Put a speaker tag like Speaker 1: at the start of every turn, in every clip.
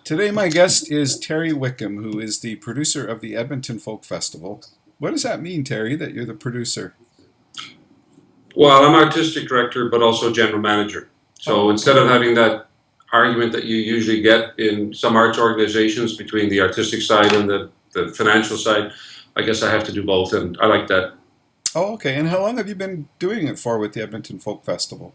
Speaker 1: Today, my guest is Terry Wickham, who is the producer of the Edmonton Folk Festival. What does that mean, Terry, that you're the producer?
Speaker 2: Well, I'm artistic director, but also general manager. So
Speaker 1: Oh,
Speaker 2: instead
Speaker 1: okay.
Speaker 2: of having that argument that you usually get in some arts organizations between the artistic side and the financial side, I guess I have to do both, and I like that.
Speaker 1: Oh, okay. And how long have you been doing it for with the Edmonton Folk Festival?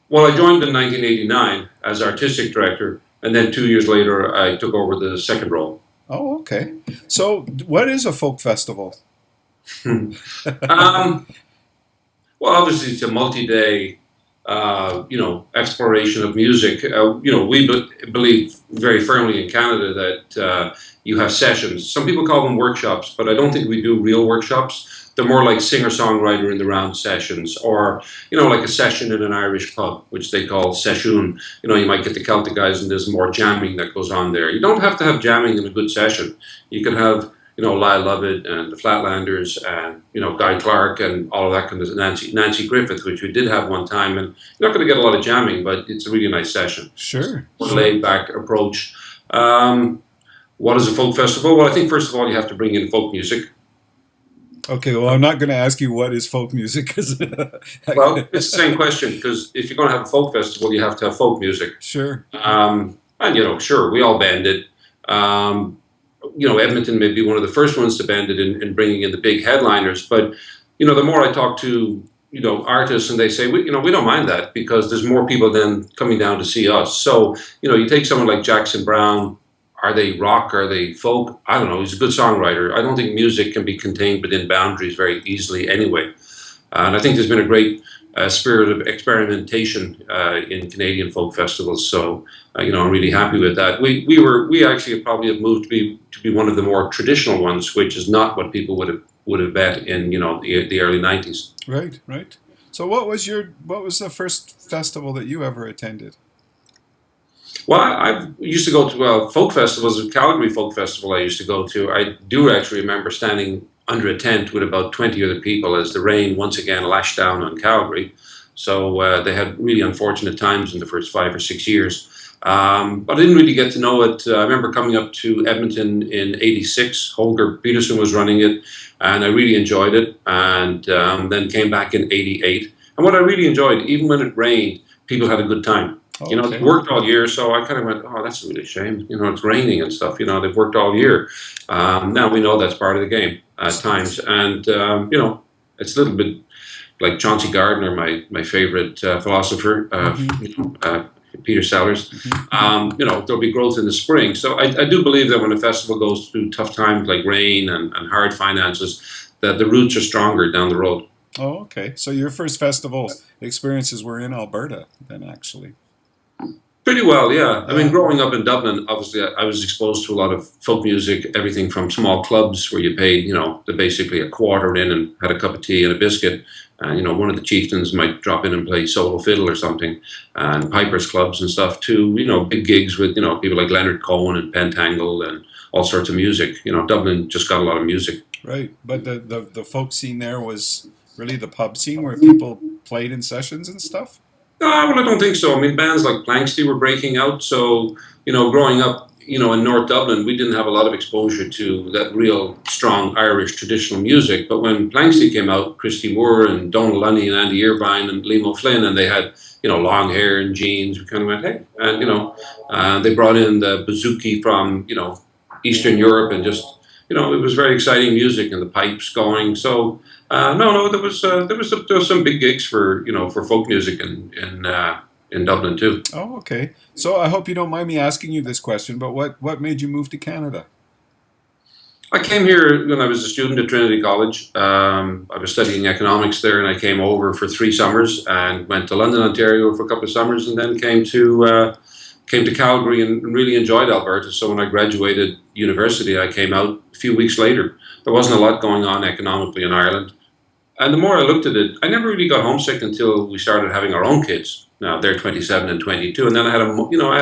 Speaker 2: Well, I joined in 1989 as artistic director, and then 2 years later, I took over the second role.
Speaker 1: Oh, okay. So, what is a folk festival?
Speaker 2: um, Well, obviously, it's a multi-day, exploration of music. We believe very firmly in Canada that you have sessions. Some people call them workshops, but I don't think we do real workshops. They're more like singer-songwriter in the round sessions, or like a session in an Irish pub, which they call session. You might get the Celtic guys, and there's more jamming that goes on there. You don't have to have jamming in a good session. You can have Lyle Lovett and the Flatlanders and, Guy Clark and all of that kind of Nancy Griffith, which we did have one time. And you're not going to get a lot of jamming, but it's a really nice session.
Speaker 1: Sure,
Speaker 2: One
Speaker 1: sure.
Speaker 2: laid back approach. What is a folk festival? Well, I think first of all, you have to bring in folk music.
Speaker 1: Okay, well, I'm not going to ask you what is folk music because
Speaker 2: Well, it's the same question because if you're going to have a folk festival, you have to have folk music.
Speaker 1: sure.
Speaker 2: And, sure, we all band it. Um, Edmonton may be one of the first ones to band it in bringing in the big headliners. But, the more I talk to, artists and they say, we don't mind that because there's more people than coming down to see us. So, you take someone like Jackson Brown. Are they rock? Are they folk? I don't know. He's a good songwriter. I don't think music can be contained within boundaries very easily anyway. And I think there's been a great spirit of experimentation in Canadian folk festivals. So, I'm really happy with that. We actually probably have moved to be one of the more traditional ones, which is not what people would have bet in the early '90s.
Speaker 1: Right, right. So, what was the first festival that you ever attended?
Speaker 2: Well, I used to go to folk festivals. The Calgary Folk Festival I used to go to. I do actually remember standing under a tent with about 20 other people as the rain once again lashed down on Calgary. So they had really unfortunate times in the first 5 or 6 years. But I didn't really get to know it. I remember coming up to Edmonton in '86. Holger Peterson was running it, and I really enjoyed it. And then came back in '88. And what I really enjoyed, even when it rained, people had a good time. They
Speaker 1: Okay.
Speaker 2: worked all year, so I kind of went, oh, that's a really shame. It's raining and stuff. They've worked all year. Now we know that's part of the game at times. And, it's a little bit like Chauncey Gardiner, my favorite philosopher,
Speaker 1: Hmm.
Speaker 2: Peter Sellers.
Speaker 1: Hmm.
Speaker 2: There'll be growth in the spring. So I do believe that when a festival goes through tough times like rain and hard finances, that the roots are stronger down the road.
Speaker 1: Oh, okay. So your first festival experiences were in Alberta, then, actually.
Speaker 2: Pretty well, yeah. I mean,
Speaker 1: Yeah.
Speaker 2: growing up in Dublin, obviously, I was exposed to a lot of folk music, everything from small clubs where you paid, basically a quarter in and had a cup of tea and a biscuit. And, one of the chieftains might drop in and play solo fiddle or something, and pipers clubs and stuff, to, big gigs with, people like Leonard Cohen and Pentangle and all sorts of music. Dublin just got a lot of music.
Speaker 1: Right. But the folk scene there was really the pub scene where people played in sessions and stuff?
Speaker 2: Well, I don't think so. I mean, bands like Planksty were breaking out. So, growing up, in North Dublin, we didn't have a lot of exposure to that real strong Irish traditional music. But when Planksty came out, Christy Moore and Donal Lunny and Andy Irvine and Liam O'Flynn, and they had, long hair and jeans, we kind of went, hey. And, they brought in the bouzouki from, Eastern Europe and just, it was very exciting music and the pipes going. So, no, there was some big gigs for folk music in Dublin too.
Speaker 1: Oh, okay. So I hope you don't mind me asking you this question, but what made you move to Canada?
Speaker 2: I came here when I was a student at Trinity College. I was studying economics there, and I came over for 3 summers and went to London, Ontario for a couple of summers, and then came to Calgary and really enjoyed Alberta. So when I graduated university, I came out a few weeks later. There wasn't a lot going on economically in Ireland. And the more I looked at it, I never really got homesick until we started having our own kids. Now they're 27 and 22, and then I had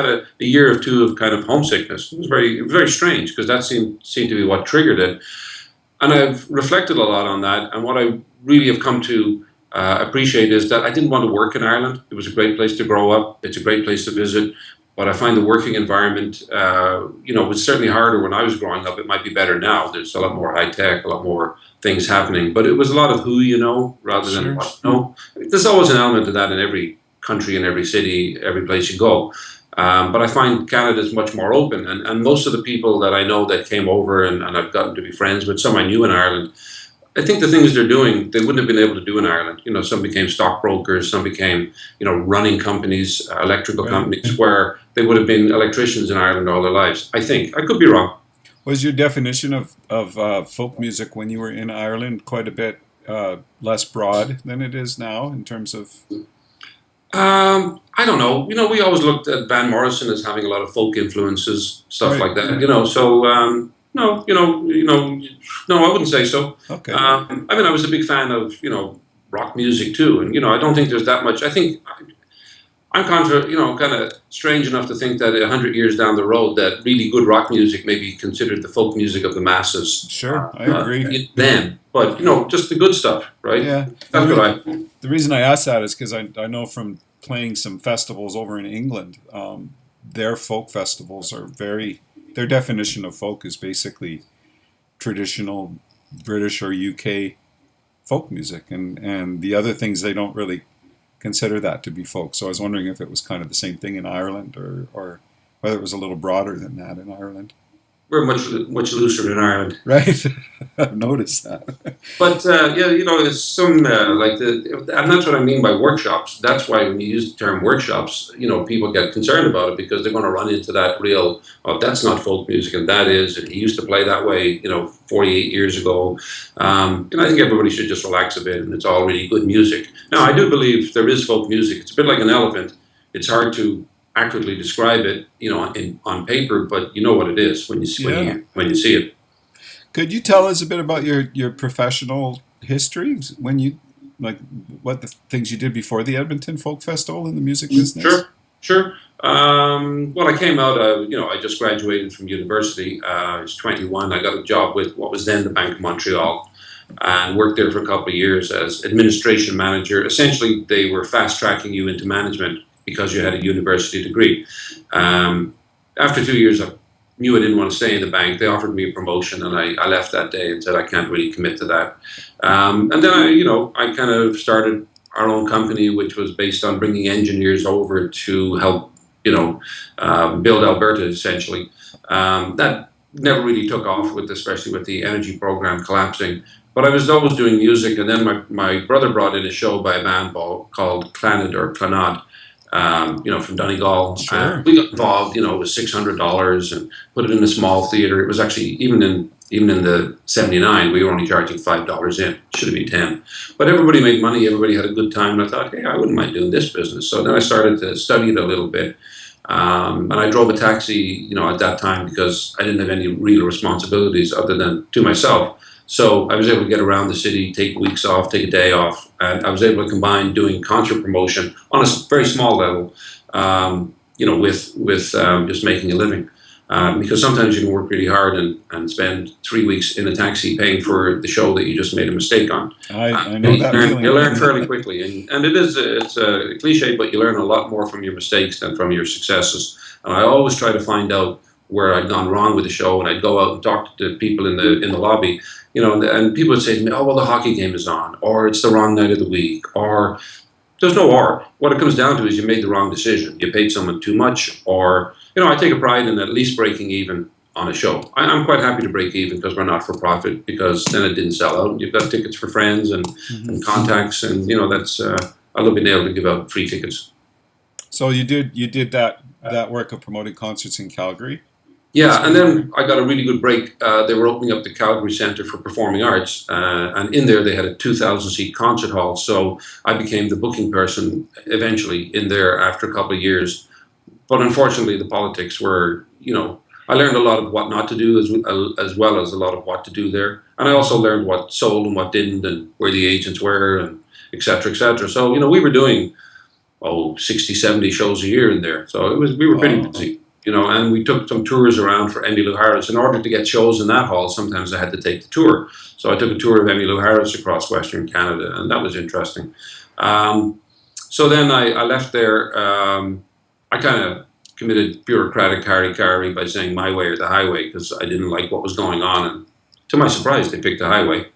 Speaker 2: a year or two of kind of homesickness. It was very strange because that seemed to be what triggered it. And I've reflected a lot on that. And what I really have come to appreciate is that I didn't want to work in Ireland. It was a great place to grow up. It's a great place to visit. but I find the working environment, was certainly harder when I was growing up. It might be better now. There's a lot more high tech, a lot more things happening, but it was a lot of who you know rather than
Speaker 1: Sure.
Speaker 2: what you know. There's always an element of that in every country, in every city, every place you go. But I find Canada is much more open, and most of the people that I know that came over and I've gotten to be friends with, some I knew in Ireland, I think the things they're doing, they wouldn't have been able to do in Ireland. Some became stockbrokers, some became, running companies, electrical
Speaker 1: Right.
Speaker 2: companies, where they would have been electricians in Ireland all their lives. I think. I could be wrong.
Speaker 1: Was your definition of folk music when you were in Ireland quite a bit less broad than it is now in terms of?
Speaker 2: I don't know. We always looked at Van Morrison as having a lot of folk influences, stuff
Speaker 1: Right.
Speaker 2: like that. So no, no, I wouldn't say so.
Speaker 1: Okay.
Speaker 2: I was a big fan of rock music too, and I don't think there's that much. I think I'm kind of strange enough to think that 100 years down the road, that really good rock music may be considered the folk music of the masses.
Speaker 1: Sure, I agree.
Speaker 2: Then, but just the good stuff, right?
Speaker 1: Yeah.
Speaker 2: That's what I.
Speaker 1: The reason I ask that is because I know from playing some festivals over in England, their folk festivals are their definition of folk is basically traditional British or UK folk music, and the other things they don't really consider that to be folk. So I was wondering if it was kind of the same thing in Ireland, or whether it was a little broader than that in Ireland.
Speaker 2: We're much looser in Ireland.
Speaker 1: Right. I've noticed that.
Speaker 2: But it's some and that's what I mean by workshops. That's why when you use the term workshops, people get concerned about it because they're going to run into that real, oh, that's not folk music, and that is, and he used to play that way, 48 years ago. And I think everybody should just relax a bit, and it's all really good music. Now, I do believe there is folk music. It's a bit like an elephant. It's hard to accurately describe it, on paper, but you know what it is when you see it.
Speaker 1: Could you tell us a bit about your professional history when you what the things you did before the Edmonton Folk Festival in the music business?
Speaker 2: Sure. Well, I came out. I just graduated from university. I was 21. I got a job with what was then the Bank of Montreal, and worked there for a couple of years as administration manager. Essentially, they were fast tracking you into management because you had a university degree. After 2 years, I knew I didn't want to stay in the bank. They offered me a promotion, and I left that day and said I can't really commit to that. And then I kind of started our own company, which was based on bringing engineers over to help build Alberta essentially. That never really took off, especially with the energy program collapsing. But I was always doing music, and then my brother brought in a show by a band called Clannad or Clannad. From Donegal.
Speaker 1: Sure.
Speaker 2: We got involved, it was $600 and put it in a small theater. It was actually, even in the 79, we were only charging $5 in. Should have been 10. But everybody made money, everybody had a good time, and I thought, hey, I wouldn't mind doing this business. So then I started to study it a little bit. And I drove a taxi, at that time because I didn't have any real responsibilities other than to myself. So I was able to get around the city, take weeks off, take a day off, and I was able to combine doing concert promotion on a very small level, with just making a living. Because sometimes you can work really hard and spend 3 weeks in a taxi paying for the show that you just made a mistake on.
Speaker 1: I know that feeling.
Speaker 2: You learn fairly quickly, and it's a cliche, but you learn a lot more from your mistakes than from your successes. And I always try to find out where I'd gone wrong with the show, and I'd go out and talk to people in the lobby, and people would say to me, "Oh, well, the hockey game is on," or "It's the wrong night of the week," or there's no "or." What it comes down to is you made the wrong decision. You paid someone too much, or I take a pride in at least breaking even on a show. I'm quite happy to break even because we're not for profit, because then it didn't sell out. You've got tickets for friends and contacts, and that's I love being able to give out free tickets.
Speaker 1: So you did that work of promoting concerts in Calgary.
Speaker 2: Yeah, and then I got a really good break. They were opening up the Calgary Centre for Performing Arts, and in there they had a 2,000-seat concert hall. So I became the booking person eventually in there after a couple of years. But unfortunately, the politics were, I learned a lot of what not to do as well as a lot of what to do there. And I also learned what sold and what didn't, and where the agents were, and et cetera, et cetera. So, we were doing, 60, 70 shows a year in there. So we were pretty busy. And we took some tours around for Emmylou Harris. In order to get shows in that hall, sometimes I had to take the tour. So I took a tour of Emmylou Harris across Western Canada, and that was interesting. So then I left there. I kind of committed bureaucratic harry-carry by saying my way or the highway because I didn't like what was going on. And to my surprise, they picked the highway.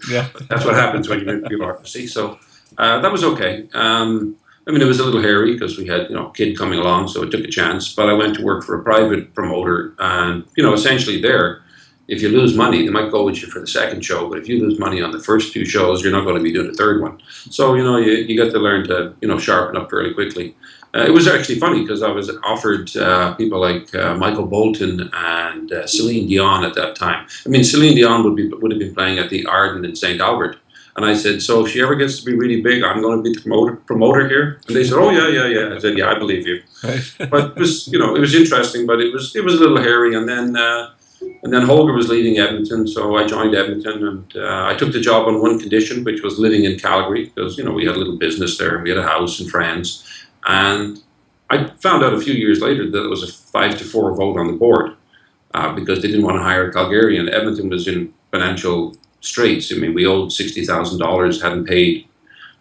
Speaker 1: Yeah.
Speaker 2: That's what happens when you're in bureaucracy. So that was okay. I mean, it was a little hairy because we had, a kid coming along, so it took a chance. But I went to work for a private promoter, and essentially there, if you lose money, they might go with you for the second show. But if you lose money on the first two shows, you're not going to be doing the third one. So you got to learn to sharpen up fairly quickly. It was actually funny because I was offered people like Michael Bolton and Celine Dion at that time. I mean, Celine Dion would have been playing at the Arden in St. Albert. And I said, so if she ever gets to be really big, I'm going to be the promoter here. And they said, oh yeah. I said, yeah, I believe you. But it was, it was interesting, but it was a little hairy. And then Holger was leading Edmonton, so I joined Edmonton, and I took the job on one condition, which was living in Calgary, because we had a little business there, we had a house and friends. And I found out a few years later that it was a 5-4 vote on the board because they didn't want to hire a Calgarian. Edmonton was in financial straits. I mean, we owed $60,000, hadn't paid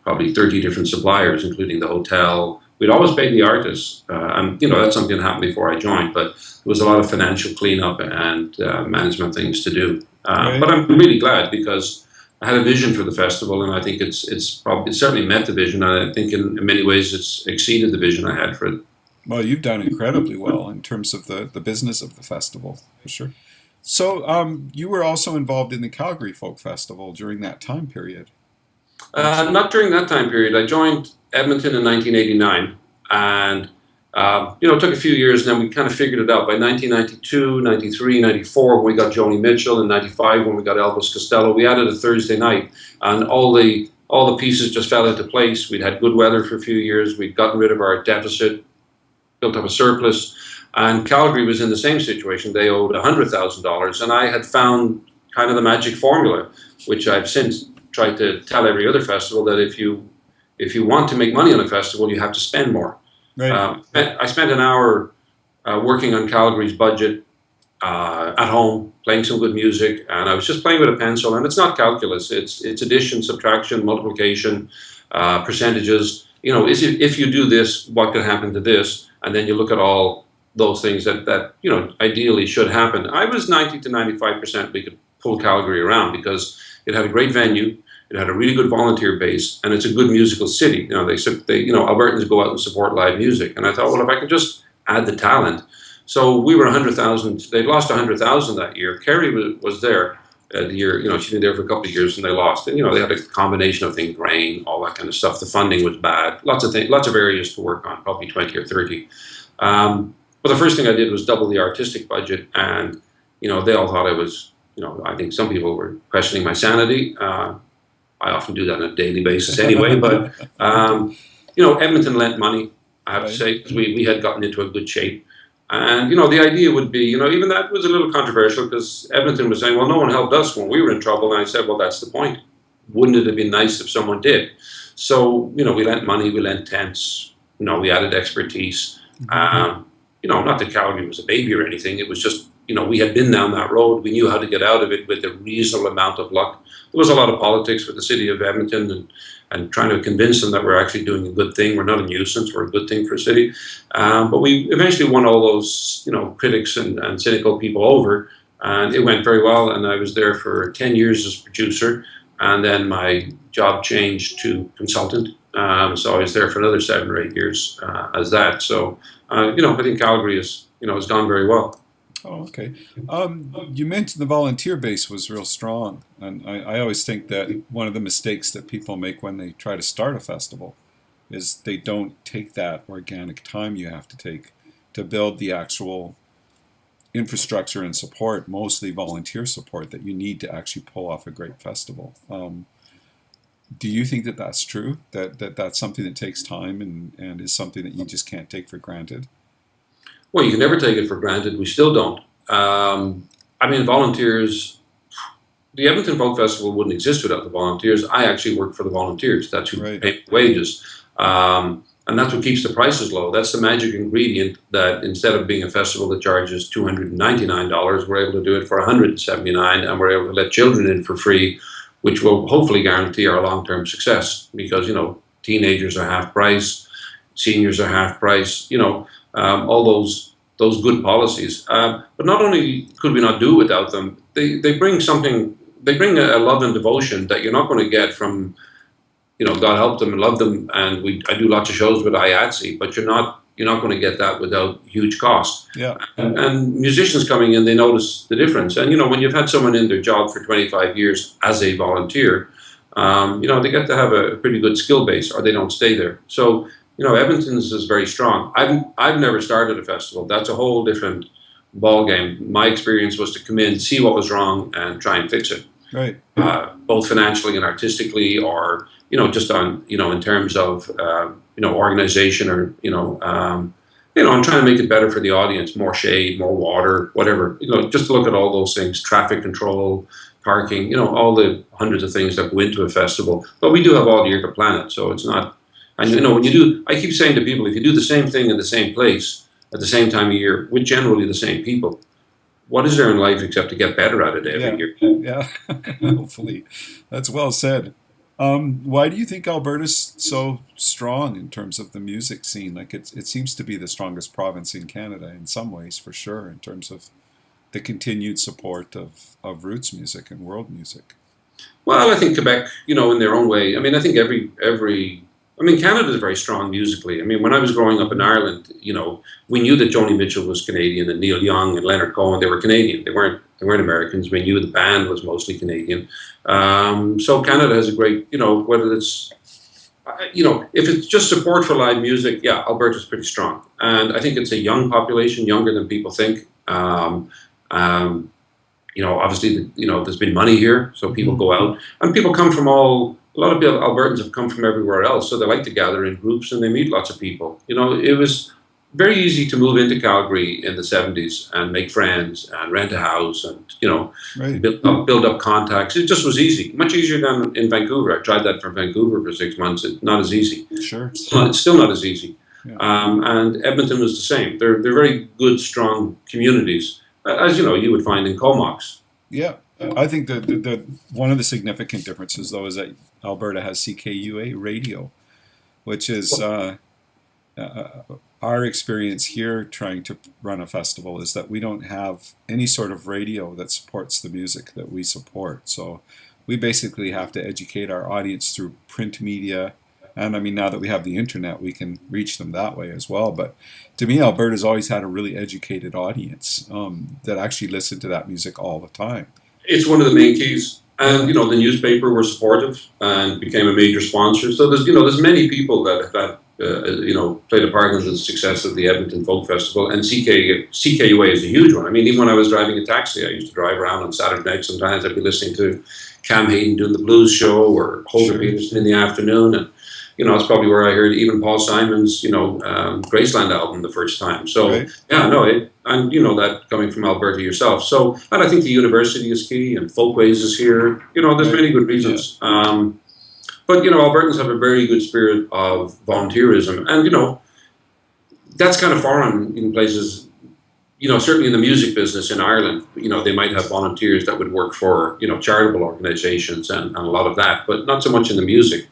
Speaker 2: probably 30 different suppliers, including the hotel. We'd always paid the artists, and that's something that happened before I joined, but there was a lot of financial cleanup and management things to do.
Speaker 1: Right.
Speaker 2: But I'm really glad because I had a vision for the festival, and I think it's certainly met the vision, and I think in many ways it's exceeded the vision I had for it.
Speaker 1: Well, you've done incredibly well in terms of the business of the festival, for sure. So you were also involved in the Calgary Folk Festival during that time period.
Speaker 2: Not during that time period. I joined Edmonton in 1989, and it took a few years, and then we kind of figured it out. By 1992, 93, 94, when we got Joni Mitchell, and 95, when we got Elvis Costello, we added a Thursday night, and all the pieces just fell into place. We'd had good weather for a few years. We'd gotten rid of our deficit, built up a surplus, and Calgary was in the same situation. They owed $100,000, and I had found kind of the magic formula, which I've since tried to tell every other festival, that if you want to make money on a festival, you have to spend more.
Speaker 1: Right.
Speaker 2: I spent an hour working on Calgary's budget at home, playing some good music, and I was just playing with a pencil. And it's not calculus; it's addition, subtraction, multiplication, percentages. If you do this, what could happen to this? And then you look at all those things that ideally should happen. I was 90 to 95% we could pull Calgary around because it had a great venue. It had a really good volunteer base, and it's a good musical city. Albertans go out and support live music, and I thought, well, if I can just add the talent. So we were 100,000. They'd lost 100,000 that year. Kerry was there the year. She'd been there for a couple of years, and they lost. And they had a combination of things, rain, all that kind of stuff. The funding was bad. Lots of things, lots of areas to work on. Probably 20 or 30. But the first thing I did was double the artistic budget, and they all thought I was. I think some people were questioning my sanity. I often do that on a daily basis anyway, but, Edmonton lent money, I have to say, because we had gotten into a good shape. And, the idea would be, even that was a little controversial because Edmonton was saying, well, no one helped us when we were in trouble. And I said, well, that's the point. Wouldn't it have been nice if someone did? So, we lent money, we lent tents, we added expertise. Not that Calgary was a baby or anything. It was just, we had been down that road. We knew how to get out of it with a reasonable amount of luck. There was a lot of politics with the city of Edmonton and trying to convince them that we're actually doing a good thing. We're not a nuisance. We're a good thing for a city. But we eventually won all those, critics and cynical people over. And it went very well. And I was there for 10 years as producer. And then my job changed to consultant. So I was there for another 7 or 8 years as that. So, I think Calgary has gone very well.
Speaker 1: Oh, okay. You mentioned the volunteer base was real strong, and I always think that one of the mistakes that people make when they try to start a festival is they don't take that organic time you have to take to build the actual infrastructure and support, mostly volunteer support, that you need to actually pull off a great festival. Do you think that that's true, that that's something that takes time and is something that you just can't take for granted?
Speaker 2: Well, you can never take it for granted. We still don't. Volunteers, the Edmonton Folk Festival wouldn't exist without the volunteers. I actually work for the volunteers. That's who pay wages. And that's what keeps the prices low. That's the magic ingredient that instead of being a festival that charges $299, we're able to do it for $179, and we're able to let children in for free, which will hopefully guarantee our long-term success because, teenagers are half price. seniors are half price, all those good policies. But not only could we not do without them, they bring something. They bring a love and devotion that you're not going to get from, God help them and love them. And I do lots of shows with IATSE, but you're not going to get that without huge cost.
Speaker 1: Yeah.
Speaker 2: And musicians coming in, they notice the difference. And when you've had someone in their job for 25 years as a volunteer, they get to have a pretty good skill base, or they don't stay there. So Edmonton's is very strong. I've never started a festival. That's a whole different ball game. My experience was to come in, see what was wrong, and try and fix it.
Speaker 1: Right.
Speaker 2: Both financially and artistically, or just on in terms of organization, or I'm trying to make it better for the audience. More shade, more water, whatever. Just to look at all those things: traffic control, parking. All the hundreds of things that go into a festival. But we do have all year to plan it, so it's not. And when you do, I keep saying to people, if you do the same thing in the same place at the same time of year with generally the same people, what is there in life except to get better at it every year?
Speaker 1: Yeah, hopefully. That's well said. Why do you think Alberta's so strong in terms of the music scene? Like it seems to be the strongest province in Canada in some ways, for sure, in terms of the continued support of roots music and world music.
Speaker 2: Well, I think Quebec, in their own way. I mean, I think Canada is very strong musically. I mean, when I was growing up in Ireland, we knew that Joni Mitchell was Canadian and Neil Young and Leonard Cohen, they were Canadian. They weren't Americans. We knew the band was mostly Canadian. So Canada has a great, whether it's, if it's just support for live music, yeah, Alberta's pretty strong. And I think it's a young population, younger than people think. Obviously, there's been money here, so people go out. And people come from a lot of people, Albertans have come from everywhere else, so they like to gather in groups and they meet lots of people. It was very easy to move into Calgary in the 70s and make friends and rent a house and,
Speaker 1: Right.
Speaker 2: build up contacts. It just was easy, much easier than in Vancouver. I tried that from Vancouver for 6 months. It's not as easy.
Speaker 1: Sure.
Speaker 2: It's still not as easy.
Speaker 1: Yeah.
Speaker 2: And Edmonton was the same. They're very good, strong communities, as you would find in Comox.
Speaker 1: Yeah. I think the one of the significant differences, though, is that Alberta has CKUA radio, which is our experience here trying to run a festival is that we don't have any sort of radio that supports the music that we support. So we basically have to educate our audience through print media. And I mean, now that we have the internet, we can reach them that way as well. But to me, Alberta's always had a really educated audience that actually listen to that music all the time.
Speaker 2: It's one of the main keys. And, the newspaper were supportive and became a major sponsor. So there's many people that have played a part in the success of the Edmonton Folk Festival. And CKUA is a huge one. I mean, even when I was driving a taxi, I used to drive around on Saturday night. Sometimes I'd be listening to Cam Hayden doing the blues show or Holger Peterson in the afternoon. And, it's probably where I heard even Paul Simon's, Graceland album the first time. So,
Speaker 1: Right.
Speaker 2: and that coming from Alberta yourself. So, and I think the university is key and Folkways is here. There's many good reasons.
Speaker 1: Yeah.
Speaker 2: But, Albertans have a very good spirit of volunteerism. And, that's kind of foreign in places, certainly in the music business in Ireland, they might have volunteers that would work for, charitable organizations and a lot of that, but not so much in the music.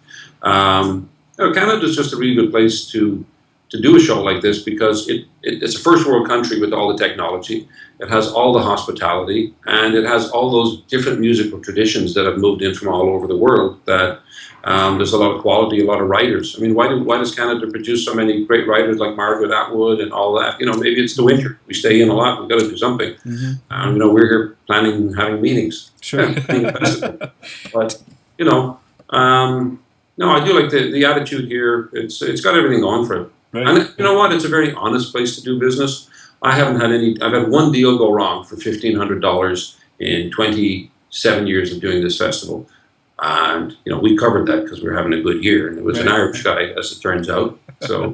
Speaker 2: Canada is just a really good place to do a show like this because it's a first world country with all the technology. It has all the hospitality, and it has all those different musical traditions that have moved in from all over the world. That there's a lot of quality, a lot of writers. I mean, why does Canada produce so many great writers like Margaret Atwood and all that? Maybe it's the winter. We stay in a lot. We've got to do something.
Speaker 1: Mm-hmm.
Speaker 2: We're here planning, having meetings.
Speaker 1: Sure.
Speaker 2: But no, I do like the attitude here. It's got everything going for it.
Speaker 1: Right.
Speaker 2: And you know what? It's a very honest place to do business. I've had one deal go wrong for $1,500 in 27 years of doing this festival. And, we covered that because we were having a good year. And it was an Irish guy, as it turns out. So,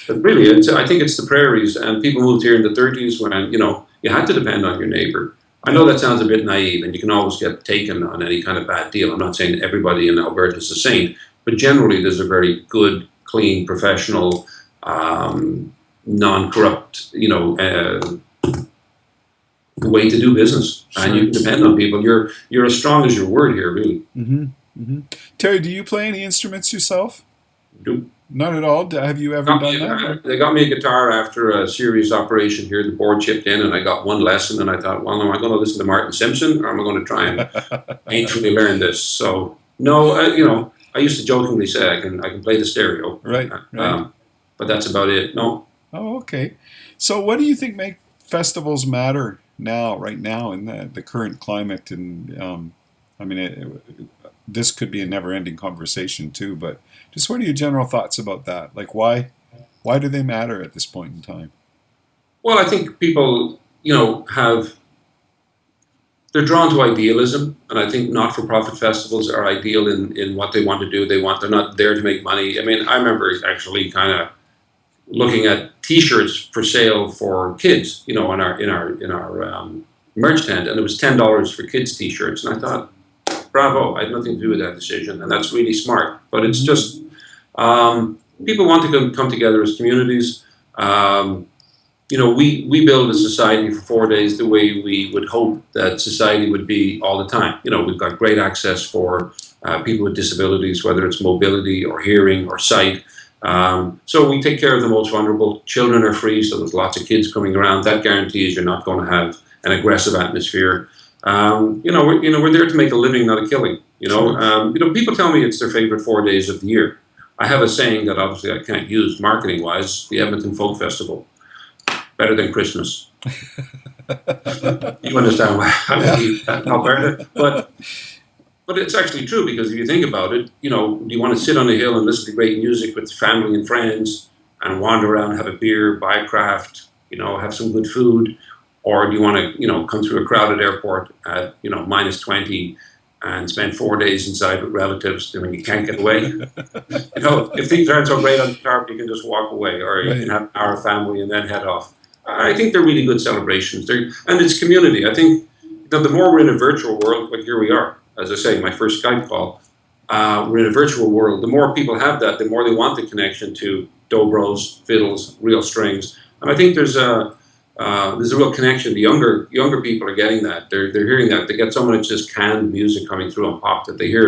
Speaker 2: but really, I think it's the prairies. And people moved here in the 30s when, you had to depend on your neighbor. I know that sounds a bit naive, and you can always get taken on any kind of bad deal. I'm not saying everybody in Alberta is a saint, but generally there's a very good, clean, professional, non-corrupt, way to do business. Sure. And you can depend on people. You're as strong as your word here, really.
Speaker 1: Mm-hmm. Mm-hmm. Terry, do you play any instruments yourself?
Speaker 2: Do.
Speaker 1: Not at all. Have you ever done that? Or?
Speaker 2: They got me a guitar after a serious operation here. The board chipped in, and I got one lesson. And I thought, well, am I going to listen to Martin Simpson, or am I going to try and painfully learn this? So no, I used to jokingly say I can play the stereo,
Speaker 1: Right, right.
Speaker 2: but that's about it. No.
Speaker 1: Oh, okay. So, what do you think make festivals matter now, right now, in the current climate? And I mean, this could be a never-ending conversation too. But just what are your general thoughts about that? Like, why do they matter at this point in time?
Speaker 2: Well, I think people, have they're drawn to idealism, and I think not-for-profit festivals are ideal in what they want to do. They're not there to make money. I mean, I remember actually kind of looking at T-shirts for sale for kids, in our merch tent, and it was $10 for kids T-shirts, and I thought, bravo! I had nothing to do with that decision, and that's really smart. But it's
Speaker 1: Hmm.
Speaker 2: just people want to come together as communities. We build a society for 4 days the way we would hope that society would be all the time. We've got great access for people with disabilities, whether it's mobility or hearing or sight. So we take care of the most vulnerable. Children are free, so there's lots of kids coming around. That guarantees you're not going to have an aggressive atmosphere. We're there to make a living, not a killing.
Speaker 1: Sure.
Speaker 2: People tell me it's their favorite 4 days of the year. I have a saying that obviously I can't use marketing-wise: the Edmonton Folk Festival, better than Christmas. You understand why I
Speaker 1: Yeah.
Speaker 2: believe that, Alberta? But it's actually true, because if you think about it, do you want to sit on a hill and listen to great music with family and friends and wander around, have a beer, buy a craft, have some good food? Or do you want to, come through a crowded airport at, -20 and spend 4 days inside with relatives when you can't get away? If things aren't so great on the tarp, you can just walk away, or you can
Speaker 1: Right.
Speaker 2: have an hour of family and then head off. I think they're really good celebrations. And it's community. I think that the more we're in a virtual world, like here we are, as I say, my first Skype call, we're in a virtual world. The more people have that, the more they want the connection to dobros, fiddles, real strings. And I think there's a real connection. The younger people are getting that. They're hearing that. They get so much just canned music coming through on pop that they hear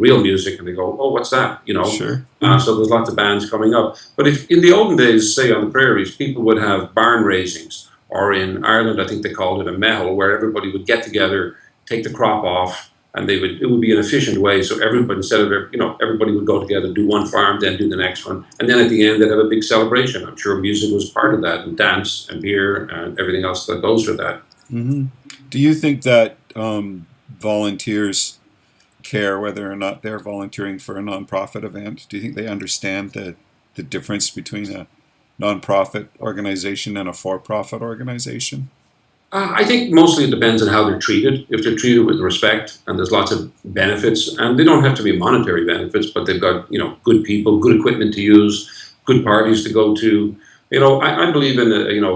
Speaker 2: real music, and they go, oh, what's that?
Speaker 1: Sure.
Speaker 2: So there's lots of bands coming up. But if in the olden days, say on the prairies, people would have barn raisings, or in Ireland, I think they called it a mehel, where everybody would get together, take the crop off, and it would be an efficient way. So everybody, instead of everybody would go together, do one farm, then do the next one, and then at the end they'd have a big celebration. I'm sure music was part of that, and dance and beer and everything else that goes with that.
Speaker 1: Hmm. Do you think that volunteers care whether or not they're volunteering for a nonprofit event? Do you think they understand the difference between a nonprofit organization and a for-profit organization?
Speaker 2: I think mostly it depends on how they're treated. If they're treated with respect, and there's lots of benefits, and they don't have to be monetary benefits, but they've got good people, good equipment to use, good parties to go to. I believe in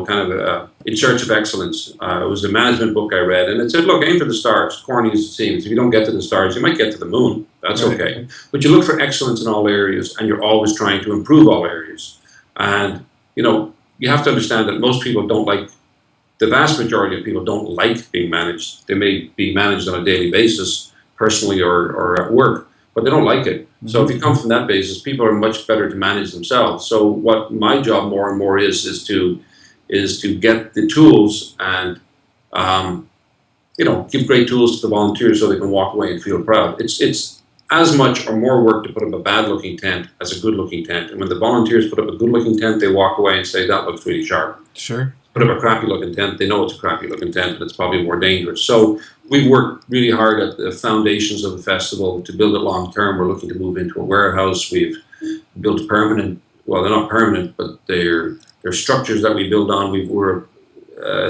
Speaker 2: kind of in search of excellence. It was a management book I read, and it said, look, aim for the stars. Corny as it seems, if you don't get to the stars, you might get to the moon. That's
Speaker 1: Right.
Speaker 2: okay, but you look for excellence in all areas, and you're always trying to improve all areas. And you have to understand that most people don't like. The vast majority of people don't like being managed. They may be managed on a daily basis, personally or at work, but they don't like it. So if
Speaker 1: Hmm.
Speaker 2: you come from that basis, people are much better to manage themselves. So what my job more and more is to get the tools and um, give great tools to the volunteers so they can walk away and feel proud. It's as much or more work to put up a bad looking tent as a good looking tent. And when the volunteers put up a good looking tent, they walk away and say, that looks really sharp.
Speaker 1: Sure.
Speaker 2: Put up a crappy looking tent, they know it's a crappy looking tent, and it's probably more dangerous. So we've worked really hard at the foundations of the festival to build it long term. We're looking to move into a warehouse. We've built permanent, well, they're not permanent, but they're structures that we build on. We're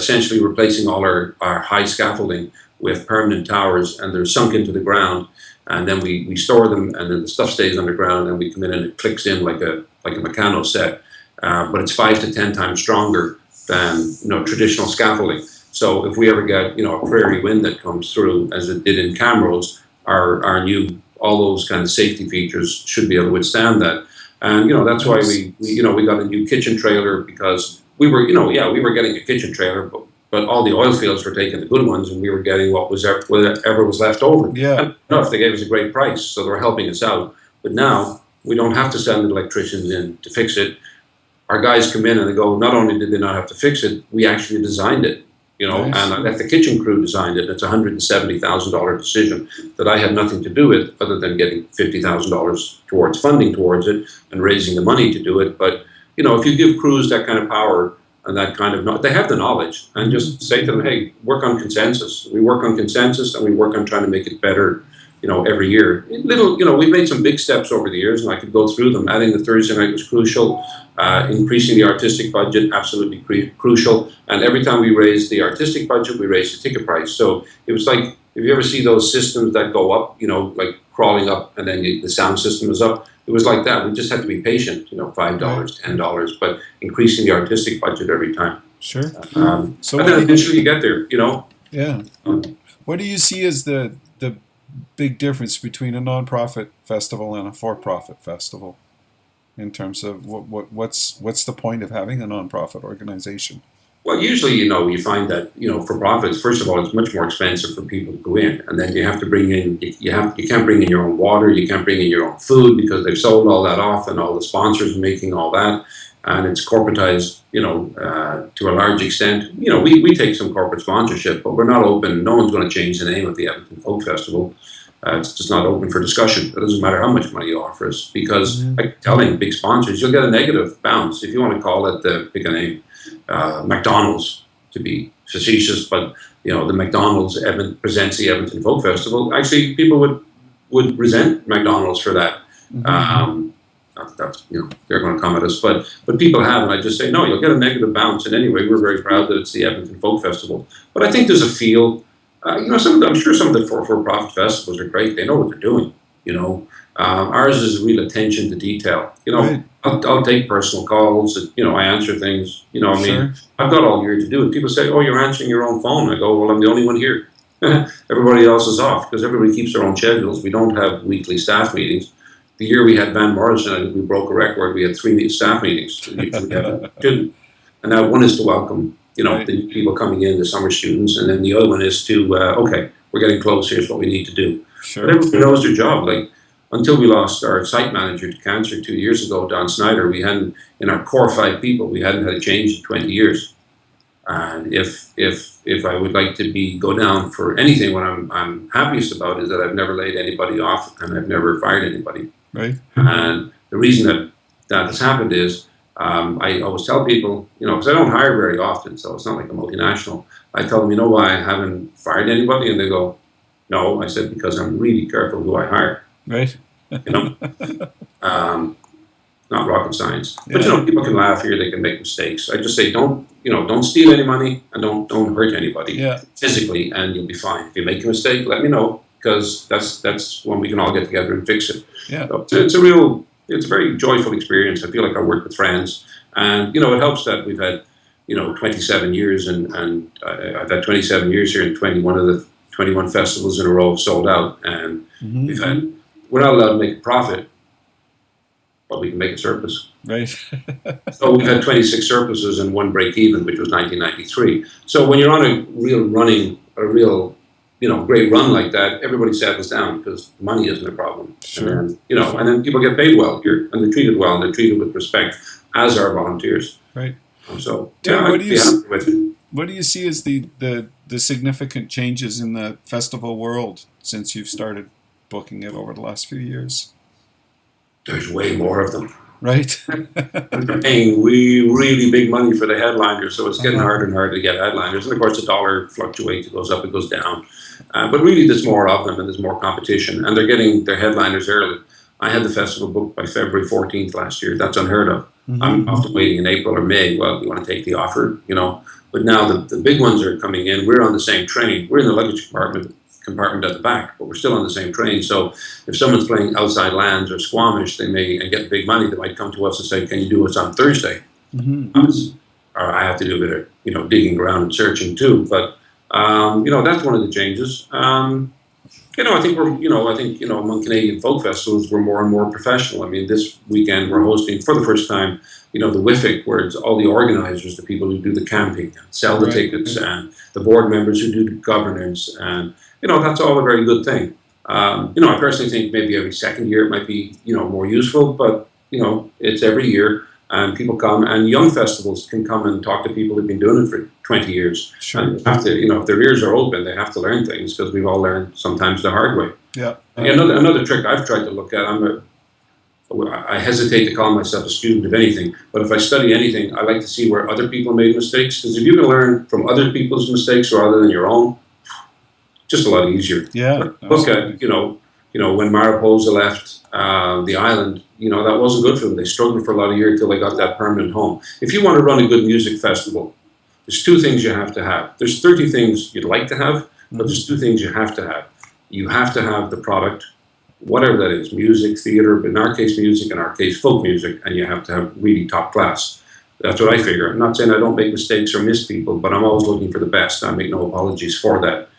Speaker 2: essentially replacing all our high scaffolding with permanent towers, and they're sunk into the ground. And then we store them, and then the stuff stays underground, and we come in and it clicks in like a Meccano set. But it's 5 to 10 times stronger than traditional scaffolding. So if we ever get a prairie wind that comes through, as it did in Camrose, our new all those kind of safety features should be able to withstand that. And that's why
Speaker 1: Nice.
Speaker 2: we got a new kitchen trailer, because we were we were getting a kitchen trailer, but all the oil fields were taking the good ones, and we were getting whatever was left over.
Speaker 1: Yeah.
Speaker 2: And enough, they gave us a great price, so they were helping us out. But now We don't have to send electricians in to fix it. Our guys come in and they go, not only did they not have to fix it, we actually designed it, and I let the kitchen crew design it. It's a $170,000 decision that I had nothing to do with other than getting $50,000 towards funding towards it and raising the money to do it. But, if you give crews that kind of power and that kind of, they have the knowledge, and just say to them, hey, work on consensus. We work on consensus and we work on trying to make it better, every year. We've made some big steps over the years, and I could go through them. Adding the Thursday night was crucial. Increasing the artistic budget, absolutely crucial. And every time we raised the artistic budget, we raised the ticket price. So it was like, if you ever see those systems that go up, like crawling up, and then the sound system is up, it was like that. We just had to be patient, $5, $10, but increasing the artistic budget every time.
Speaker 1: Sure.
Speaker 2: So and then eventually you get there,
Speaker 1: Yeah. What do you see as the big difference between a non-profit festival and a for-profit festival, in terms of what's the point of having a non-profit organization?
Speaker 2: Well, usually, you find that, for profits, first of all, it's much more expensive for people to go in. And then you have to bring in, you can't bring in your own water, you can't bring in your own food because they've sold all that off and all the sponsors are making all that. And it's corporatized, to a large extent. We take some corporate sponsorship, but we're not open. No one's going to change the name of the Edmonton Folk Festival. It's just not open for discussion. It doesn't matter how much money you offer us, because like telling big sponsors, you'll get a negative bounce. If you want to call it, pick a name, McDonald's, to be facetious, but the McDonald's presents the Edmonton Folk Festival. Actually, people would resent McDonald's for that. That's they're going to come at us, but people have, and I just say no. You'll get a negative bounce, and anyway, we're very proud that it's the Edmonton Folk Festival. But I think there's a feel. I'm sure some of the for-profit festivals are great. They know what they're doing. Ours is real attention to detail.
Speaker 1: Right.
Speaker 2: I'll take personal calls. I answer things.
Speaker 1: Sure.
Speaker 2: I've got all year to do it. People say, "Oh, you're answering your own phone." I go, "Well, I'm the only one here. Everybody else is off because everybody keeps their own schedules. We don't have weekly staff meetings. The year we had Van Morrison, I think we broke a record. We had 3 staff meetings. We had 2, and now one is to welcome." The people coming in, the summer students, and then the other one is to, okay, we're getting close, here's what we need to do.
Speaker 1: Sure.
Speaker 2: But everybody knows their job. Like, until we lost our site manager to cancer 2 years ago, Don Snyder, we hadn't, in our core 5 people, we hadn't had a change in 20 years. And if I would like to go down for anything, what I'm happiest about is that I've never laid anybody off and I've never fired anybody.
Speaker 1: Right.
Speaker 2: And the reason that has happened is, I always tell people, because I don't hire very often, so it's not like a multinational. I tell them, why I haven't fired anybody? And they go, no. I said, because I'm really careful who I hire.
Speaker 1: Right.
Speaker 2: Not rocket science.
Speaker 1: Yeah.
Speaker 2: But, people can laugh here, they can make mistakes. I just say, don't steal any money and don't hurt anybody physically, and you'll be fine. If you make a mistake, let me know, because that's when we can all get together and fix it.
Speaker 1: Yeah.
Speaker 2: So it's a very joyful experience. I feel like I work with friends, and it helps that we've had 27 years, and I've had 27 years here, and 21 of the 21 festivals in a row sold out, and we're not allowed to make a profit, but we can make a surplus.
Speaker 1: Right.
Speaker 2: So we've had 26 surpluses and 1 break even, which was 1993. So when you're on a real great run like that, everybody settles down because money isn't a problem.
Speaker 1: Sure.
Speaker 2: And then, and then people get paid well here, and they're treated well, and they're treated with respect, as are volunteers.
Speaker 1: Right.
Speaker 2: So,
Speaker 1: Terry,
Speaker 2: yeah,
Speaker 1: what do you see as the significant changes in the festival world since you've started booking it over the last few years?
Speaker 2: There's way more of them.
Speaker 1: Right.
Speaker 2: They're paying really big money for the headliners, so it's getting harder and harder to get headliners. And of course, the dollar fluctuates; it goes up, it goes down. But really, there's more of them, and there's more competition, and they're getting their headliners early. I had the festival booked by February 14th last year. That's unheard of. I'm often waiting in April or May. Well, you want to take the offer, But now the big ones are coming in. We're on the same train. We're in the luggage compartment at the back, but we're still on the same train. So if someone's playing Outside Lands or Squamish, and get big money, they might come to us and say, "Can you do us on Thursday?" Or I have to do a bit of digging around and searching too. But that's one of the changes. I think among Canadian folk festivals, we're more and more professional. I mean, this weekend we're hosting for the first time, the WIFIC, where it's all the organizers, the people who do the camping, sell the tickets, and the board members who do the governance, and that's all a very good thing. I personally think maybe every second year it might be, more useful, but, it's every year and people come and young festivals can come and talk to people who've been doing it for 20 years.
Speaker 1: Sure.
Speaker 2: And have to, if their ears are open, they have to learn things because we've all learned sometimes the hard way.
Speaker 1: Yeah.
Speaker 2: Another trick I've tried to look at, I hesitate to call myself a student of anything, but if I study anything, I like to see where other people made mistakes, because if you can learn from other people's mistakes rather than your own, just a lot easier.
Speaker 1: Yeah.
Speaker 2: Look at, when Mariposa left the island, that wasn't good for them. They struggled for a lot of years until they got that permanent home. If you want to run a good music festival, there's two things you have to have. There's 30 things you'd like to have, but there's two things you have to have. You have to have the product, whatever that is, music, theater, but in our case music, in our case folk music, and you have to have really top class. That's what I figure. I'm not saying I don't make mistakes or miss people, but I'm always looking for the best. I make no apologies for that.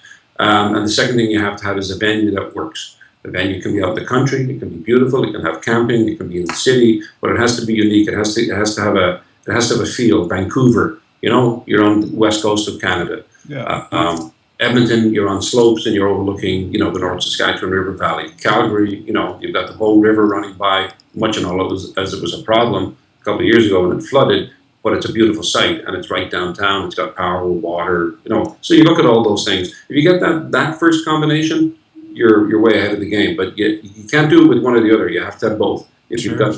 Speaker 2: And the second thing you have to have is a venue that works. The venue can be out in the country, it can be beautiful, it can have camping, it can be in the city, but it has to be unique. It has to have a feel. Vancouver, you're on the west coast of Canada.
Speaker 1: Yeah.
Speaker 2: Edmonton, you're on slopes and you're overlooking, the North Saskatchewan River Valley. Calgary, you've got the whole river running by, much and all as it was a problem a couple of years ago when it flooded, but it's a beautiful site and it's right downtown. It's got power, water, So you look at all those things. If you get that first combination, you're way ahead of the game. But you can't do it with one or the other. You have to have both. If you've got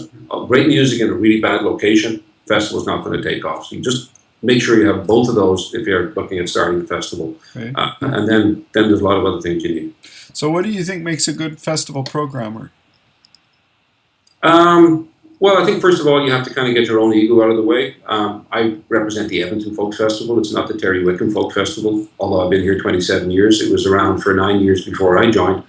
Speaker 2: great music in a really bad location, festival's not going to take off. So you just make sure you have both of those if you're looking at starting a festival.
Speaker 1: Right.
Speaker 2: And then there's a lot of other things you need.
Speaker 1: So what do you think makes a good festival programmer?
Speaker 2: Well, I think first of all, you have to kind of get your own ego out of the way. I represent the Edmonton Folk Festival. It's not the Terry Wickham Folk Festival, although I've been here 27 years. It was around for 9 years before I joined.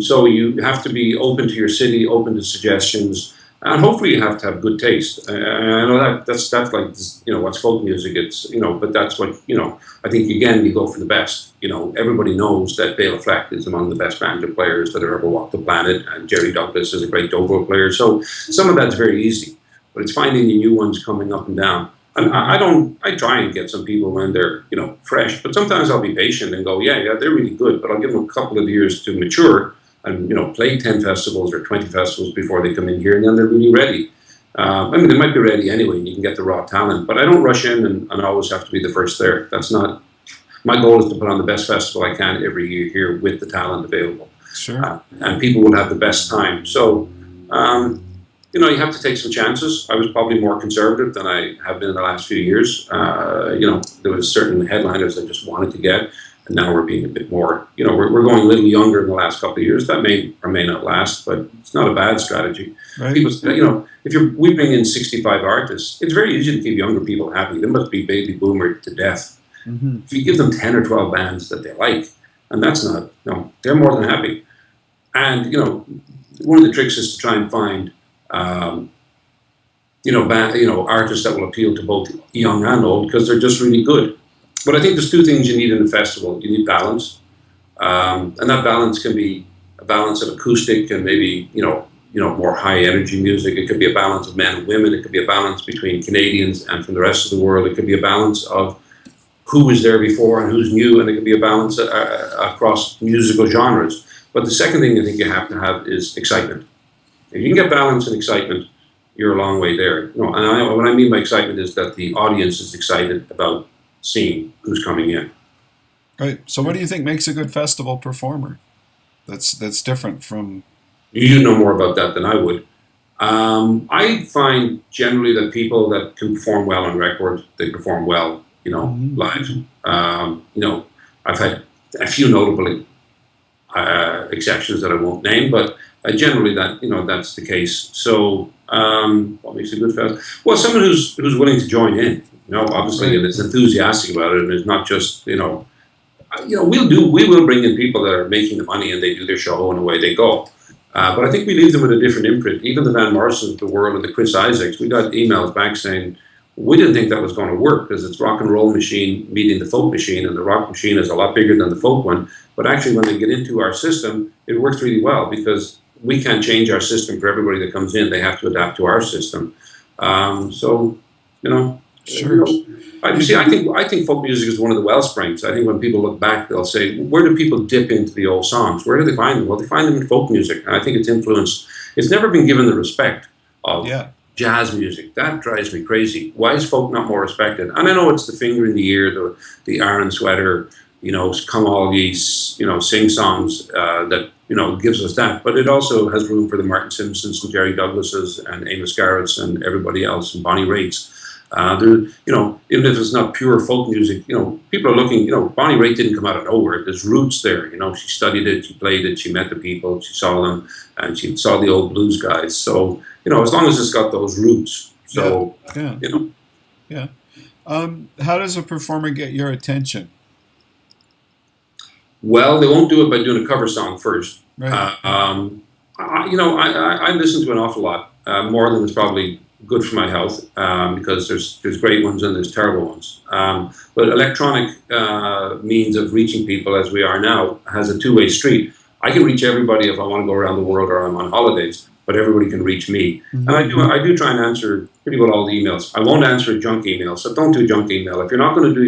Speaker 2: So you have to be open to your city, open to suggestions, and hopefully you have to have good taste. I know that's like, what's folk music. It's, but that's what, I think, again, you go for the best. Everybody knows that Bela Fleck is among the best banjo players that have ever walked the planet, and Jerry Douglas is a great dobro player. So some of that's very easy, but it's finding the new ones coming up and down. And I try and get some people when they're, fresh, but sometimes I'll be patient and go, yeah, they're really good, but I'll give them a couple of years to mature and, play 10 festivals or 20 festivals before they come in here, and then they're really ready. They might be ready anyway, and you can get the raw talent, but I don't rush in and I always have to be the first there. That's not, my goal is to put on the best festival I can every year here with the talent available.
Speaker 1: Sure.
Speaker 2: And people will have the best time. So, you have to take some chances. I was probably more conservative than I have been in the last few years. There was certain headliners I just wanted to get, and now we're being a bit more, we're going a little younger in the last couple of years. That may or may not last, but it's not a bad strategy.
Speaker 1: Right.
Speaker 2: People, we bring in 65 artists, it's very easy to keep younger people happy. They must be baby boomer to death.
Speaker 1: Mm-hmm.
Speaker 2: If you give them 10 or 12 bands that they like, and that's not, they're more than happy. And, one of the tricks is to try and find, artists that will appeal to both young and old, because they're just really good. But I think there's two things you need in a festival. You need balance, and that balance can be a balance of acoustic and maybe, more high energy music. It could be a balance of men and women. It could be a balance between Canadians and from the rest of the world. It could be a balance of who was there before and who's new, and it could be a balance across musical genres. But the second thing I think you have to have is excitement. If you can get balance and excitement, you're a long way there. And what I mean by excitement is that the audience is excited about seeing who's coming in.
Speaker 1: Right. So what do you think makes a good festival performer? That's different from...
Speaker 2: You know more about that than I would. I find generally that people that can perform well on record, they perform well, live. I've had a few notable exceptions that I won't name, but generally that's the case. So what makes a good festival? Well, someone who's willing to join in, obviously, and is enthusiastic about it, and is not just, we will bring in people that are making the money and they do their show and away they go. But I think we leave them with a different imprint. Even the Van Morrisons of the world and the Chris Isaacs, we got emails back saying, we didn't think that was going to work because it's rock and roll machine meeting the folk machine, and the rock machine is a lot bigger than the folk one. But actually, when they get into our system, it works really well because we can't change our system for everybody that comes in. They have to adapt to our system.
Speaker 1: Sure.
Speaker 2: I think folk music is one of the well springs. I think when people look back, they'll say, where do people dip into the old songs? Where do they find them? Well, they find them in folk music. And I think it's influenced. It's never been given the respect of jazz music. That drives me crazy. Why is folk not more respected? And I know it's the finger in the ear, the Aaron sweater, come all geese, sing songs that gives us that. But it also has room for the Martin Simpsons and Jerry Douglases and Amos Garrett's and everybody else and Bonnie Raitt's. Even if it's not pure folk music, people are looking. Bonnie Raitt didn't come out of nowhere. There's roots there. She studied it, she played it, she met the people, she saw them, and she saw the old blues guys. So as long as it's got those roots. So
Speaker 1: yeah. How does a performer get your attention?
Speaker 2: Well, they won't do it by doing a cover song first.
Speaker 1: Right.
Speaker 2: I listen to an awful lot, more than is probably good for my health, because there's great ones and there's terrible ones. But electronic means of reaching people, as we are now, has a two-way street. I can reach everybody if I want to go around the world or I'm on holidays, but everybody can reach me. Mm-hmm. And I do try and answer pretty well all the emails. I won't answer a junk email, so don't do a junk email. If you're not going to do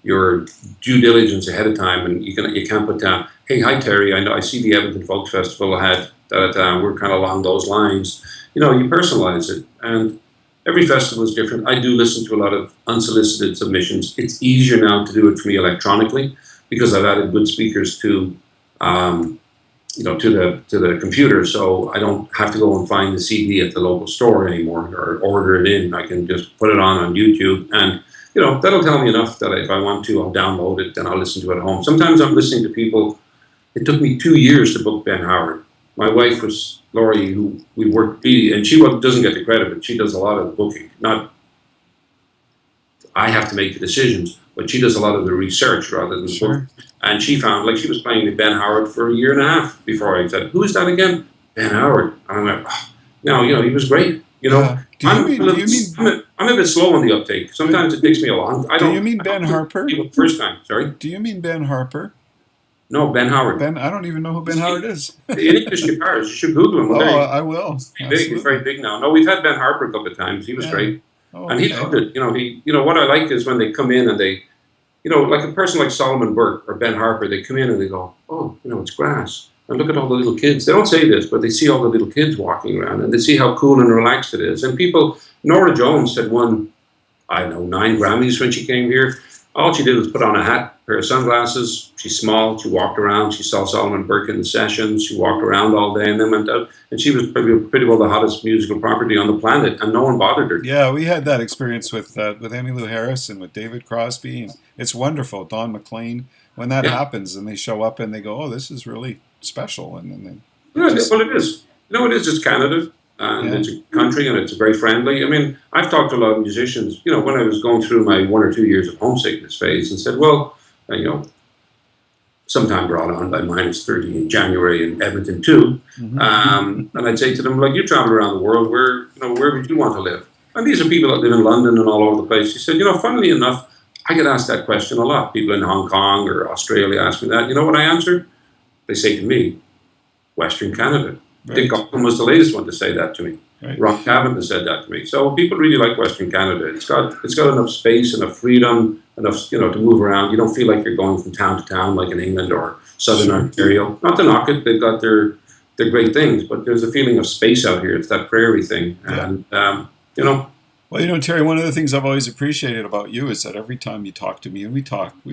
Speaker 2: your due diligence ahead of time, and you can't put down, hey, hi Terry, I see the Edmonton Folk Festival ahead, we're kind of along those lines. You personalize it, and every festival is different. I do listen to a lot of unsolicited submissions. It's easier now to do it for me electronically because I've added good speakers to the computer, so I don't have to go and find the CD at the local store anymore or order it in. I can just put it on YouTube, and that'll tell me enough that if I want to, I'll download it, then I'll listen to it at home. Sometimes I'm listening to people. It took me 2 years to book Ben Howard. My wife was Laurie, who we worked, and she doesn't get the credit, but she does a lot of the booking. Not, I have to make the decisions, but she does a lot of the research rather than the booking. And she found, she was playing with Ben Howard for a year and a half before I said, who is that again? Ben Howard. And I'm like, he was great. I'm a bit slow on the uptake. Sometimes it takes me a long time.
Speaker 1: Do you mean Ben Harper?
Speaker 2: First time, sorry.
Speaker 1: Do you mean Ben Harper?
Speaker 2: No, Ben Howard.
Speaker 1: I don't even know who Ben Howard is.
Speaker 2: The English guitarist. You should Google him.
Speaker 1: I will.
Speaker 2: He's very big now. No, we've had Ben Harper a couple of times. He was great. And he loved it. What I like is when they come in and they, like a person like Solomon Burke or Ben Harper, they come in and they go, oh, it's grass. And look at all the little kids. They don't say this, but they see all the little kids walking around and they see how cool and relaxed it is. And Nora Jones had won, 9 Grammys when she came here. All she did was put on a hat, pair of sunglasses. She's small. She walked around. She saw Solomon Burke in the sessions. She walked around all day and then went out. And she was pretty well the hottest musical property on the planet, and no one bothered her.
Speaker 1: Yeah, we had that experience with Emmylou Harris and with David Crosby. And it's wonderful. Don McLean. When that happens and they show up and they go, oh, this is really special. And then
Speaker 2: well, it is. It is. It's Canada. And it's a country, and it's very friendly. I mean, I've talked to a lot of musicians, when I was going through my 1 or 2 years of homesickness phase, and said, well, sometime brought on by -30 in January in Edmonton too. Mm-hmm. And I'd say to them, you travel around the world, where would you want to live? And these are people that live in London and all over the place. He said, funnily enough, I get asked that question a lot. People in Hong Kong or Australia ask me that. You know what I answered? They say to me, Western Canada. Right. Dick Gaughan was the latest one to say that to me. Right. Ron Cavan has said that to me. So people really like Western Canada. It's got enough space, enough freedom, enough to move around. You don't feel like you're going from town to town like in England or Southern Ontario. Not to knock it, they've got their great things, but there's a feeling of space out here. It's that prairie thing, and
Speaker 1: Well, Terry, one of the things I've always appreciated about you is that every time you talk to me, and we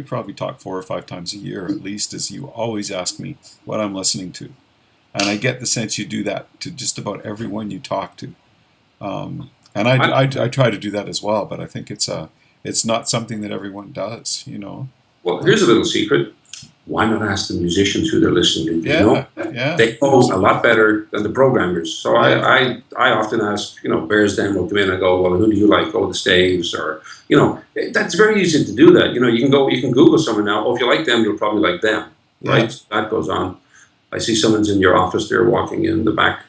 Speaker 1: probably talk 4 or 5 times a year at least, is you always ask me what I'm listening to. And I get the sense you do that to just about everyone you talk to. And I try to do that as well, but I think it's not something that everyone does,
Speaker 2: Well, here's a little secret. Why not ask the musicians who they're listening to?
Speaker 1: Yeah.
Speaker 2: They know a lot better than the programmers. So I often ask, Bears Den will come in and go, well, who do you like? Oh, the Staves, or, that's very easy to do that. You can Google someone now. Oh, if you like them, you'll probably like them, right? So that goes on. I see someone's in your office there walking in the back.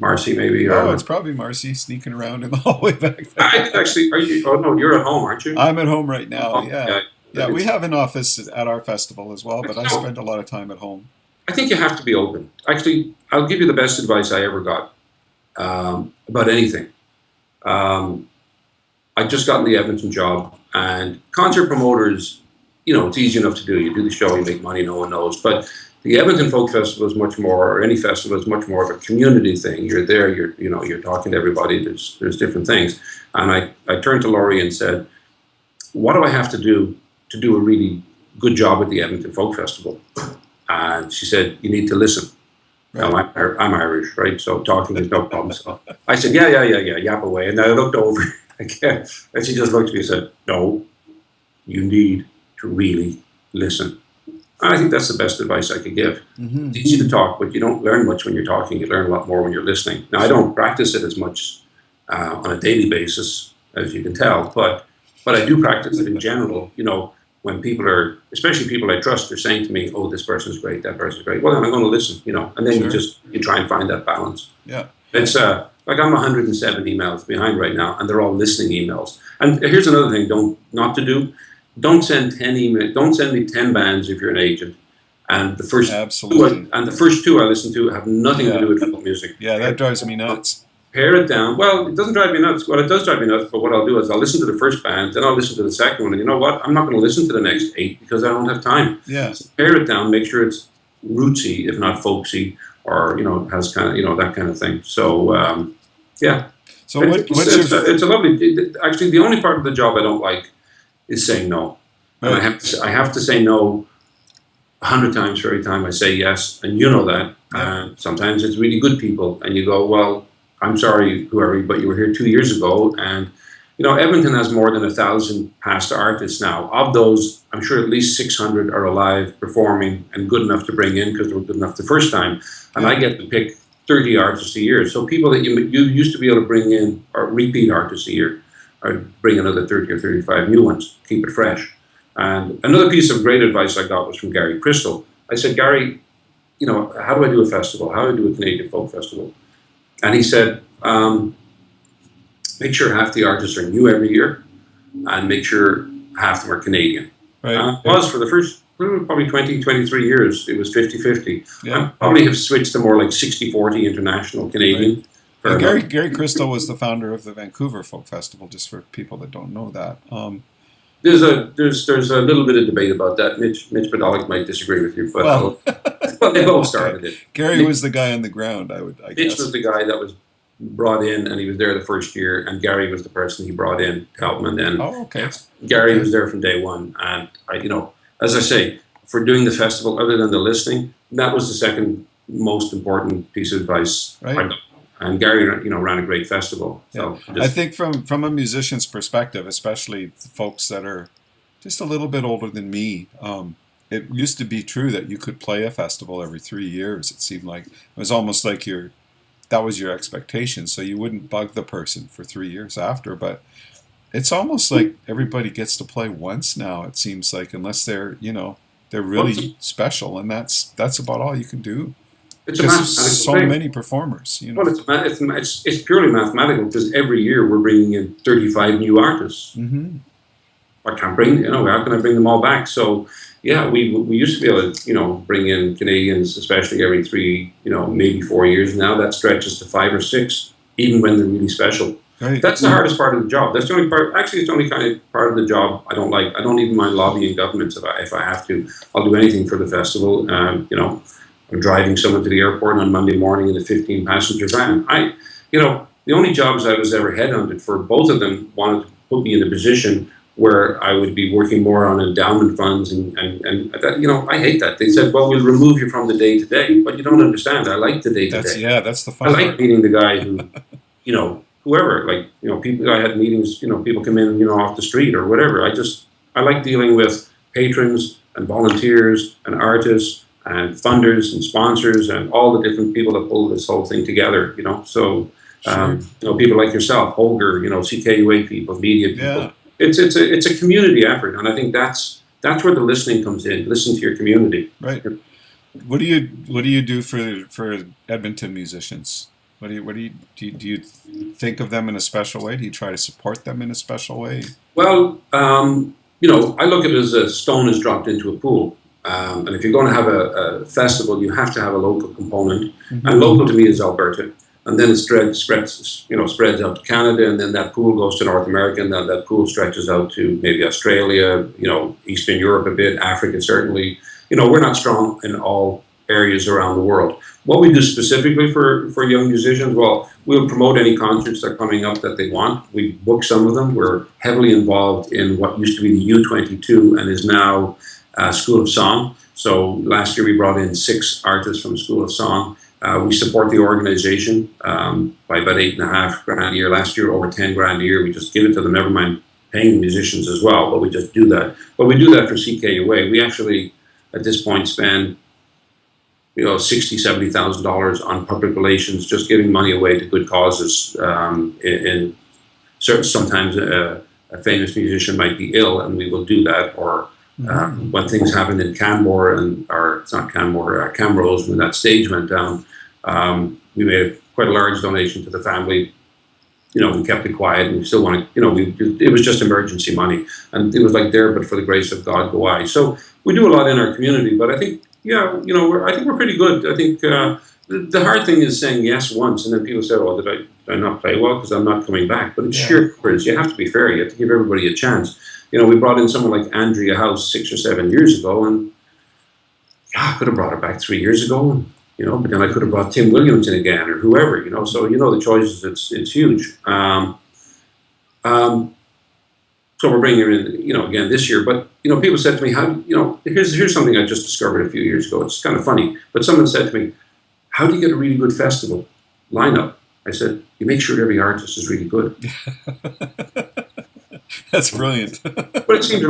Speaker 2: Marcy, maybe.
Speaker 1: It's probably Marcy sneaking around in the hallway back there.
Speaker 2: I think actually, you're at home, aren't you?
Speaker 1: I'm at home right now, Yeah, we have an office at our festival as well, but I spend a lot of time at home.
Speaker 2: I think you have to be open. Actually, I'll give you the best advice I ever got about anything. I'd just gotten the Edmonton job, and concert promoters, it's easy enough to do. You do the show, you make money, no one knows. But the Edmonton Folk Festival is much more, or any festival is much more of a community thing. You're there, you're talking to everybody. There's different things. And I turned to Laurie and said, what do I have to do a really good job at the Edmonton Folk Festival? And she said, you need to listen. Right. Now, I'm Irish, right? So talking is no problem. So I said, yeah, yap away. And I looked over again, and she just looked at me and said, no, you need to really listen. And I think that's the best advice I could give. Mm-hmm. It's easy to talk, but you don't learn much when you're talking. You learn a lot more when you're listening. Now, I don't practice it as much on a daily basis, as you can tell, but I do practice it in general. When people are, especially people I trust, are saying to me, oh, this person's great, that person's great, well, then I'm going to listen, and then
Speaker 1: Sure.
Speaker 2: you try and find that balance.
Speaker 1: Yeah.
Speaker 2: It's like I'm 107 emails behind right now, and they're all listening emails. And here's another thing don't send 10 emails, don't send me 10 bands if you're an agent. And the first
Speaker 1: Absolutely.
Speaker 2: the first two I listen to have nothing to do with folk music.
Speaker 1: Yeah, that drives me nuts.
Speaker 2: Pare it down. Well, it doesn't drive me nuts. Well, it does drive me nuts, but what I'll do is I'll listen to the first band, then I'll listen to the second one, and you know what? I'm not going to listen to the next 8 because I don't have time.
Speaker 1: Yeah.
Speaker 2: So pare it down, make sure it's rootsy, if not folksy, or, has kind of, that kind of thing. So, yeah.
Speaker 1: So
Speaker 2: it's a lovely, actually, the only part of the job I don't like is saying no. Right. And I have to say no 100 times for every time I say yes, and you know that. Yeah. Sometimes it's really good people, and you go, well, I'm sorry, whoever, but you were here 2 years ago, and Edmonton has more than 1,000 past artists now. Of those, I'm sure at least 600 are alive, performing, and good enough to bring in because they were good enough the first time. And I get to pick 30 artists a year. So people that you used to be able to bring in, or repeat artists a year, or bring another 30 or 35 new ones, keep it fresh. And another piece of great advice I got was from Gary Crystal. I said, Gary, how do I do a festival? How do I do a Canadian folk festival? And he said, make sure half the artists are new every year, and make sure half of them are Canadian. Right. It was for the first probably 20, 23 years, it was 50-50. Yeah. I probably have switched to more like 60-40 international Canadian.
Speaker 1: Right. Gary Crystal was the founder of the Vancouver Folk Festival, just for people that don't know that.
Speaker 2: There's a little bit of debate about that. Mitch Podolak might disagree with you, but well, they both started it.
Speaker 1: Gary was the guy on the ground, I guess.
Speaker 2: Mitch was the guy that was brought in, and he was there the first year, and Gary was the person he brought in to help him. And then Gary was there from day one. And as I say, for doing the festival, other than the listening, that was the second most important piece of advice I got. And Gary, ran a great festival. So
Speaker 1: I think from a musician's perspective, especially folks that are just a little bit older than me, it used to be true that you could play a festival every 3 years. It seemed like it was almost like that was your expectation, so you wouldn't bug the person for 3 years after. But it's almost like everybody gets to play once now. It seems like, unless they're they're really special, and that's about all you can do. It's so many performers.
Speaker 2: Well, it's purely mathematical because every year we're bringing in 35 new artists. Mm-hmm. I can't bring, how can I bring them all back? So, yeah, we used to be able to, bring in Canadians, especially every 3, maybe 4 years. Now that stretches to 5 or 6, even when they're really special. Right. That's the hardest part of the job. That's the only part. Actually, it's the only kind of part of the job I don't like. I don't even mind lobbying governments if I have to. I'll do anything for the festival. I'm driving someone to the airport on Monday morning in a 15-passenger van. The only jobs I was ever headhunted for, both of them wanted to put me in a position where I would be working more on endowment funds, and that, I hate that. They said, well, we'll remove you from the day-to-day, but you don't understand. I like the day-to-day.
Speaker 1: That's the fun
Speaker 2: part. I like meeting the guy who, whoever, people, I had meetings, people come in, off the street or whatever. I like dealing with patrons and volunteers and artists and funders and sponsors and all the different people that pull this whole thing together, So, people like yourself, Holger, CKUA people, media people. Yeah. It's a community effort, and I think that's where the listening comes in. Listen to your community.
Speaker 1: Right. What do you do for Edmonton musicians? Do you think of them in a special way? Do you try to support them in a special way?
Speaker 2: Well, I look at it as a stone is dropped into a pool. And if you're going to have a festival, you have to have a local component. Mm-hmm. And local to me is Alberta. and then it spreads out to Canada, and then that pool goes to North America, and then that pool stretches out to maybe Australia, Eastern Europe a bit, Africa certainly. We're not strong in all areas around the world. What we do specifically for young musicians, well, we'll promote any concerts that are coming up that they want. We book some of them. We're heavily involved in what used to be the U22 and is now School of Song. So last year we brought in 6 artists from School of Song. We support the organization by about $8,500 a year. Last year, over $10,000 a year. We just give it to them, never mind paying the musicians as well, but we just do that. But we do that for CKUA. We actually, at this point, spend $60,000, $70,000 on public relations, just giving money away to good causes. In certain, sometimes a famous musician might be ill, and we will do that. Or when things happened in Canmore, it's not Canmore, Camrose, when that stage went down, we made quite a large donation to the family. We kept it quiet, and we still want to. It was just emergency money, and it was like there, but for the grace of God go I. So we do a lot in our community, but I think. I think we're pretty good. I think the hard thing is saying yes once, and then people say, "Oh, did I not play well because I'm not coming back?" But it's sheer courage. You have to be fair. You have to give everybody a chance. We brought in someone like Andrea House 6 or 7 years ago, and I could have brought her back 3 years ago, and, but then I could have brought Tim Williams in again or whoever. So the choices. It's huge. So we're bringing her in, again this year. But people said to me, here's something I just discovered a few years ago. It's kind of funny, but someone said to me, "How do you get a really good festival lineup?" I said, "You make sure every artist is really good."
Speaker 1: That's brilliant.
Speaker 2: But it seems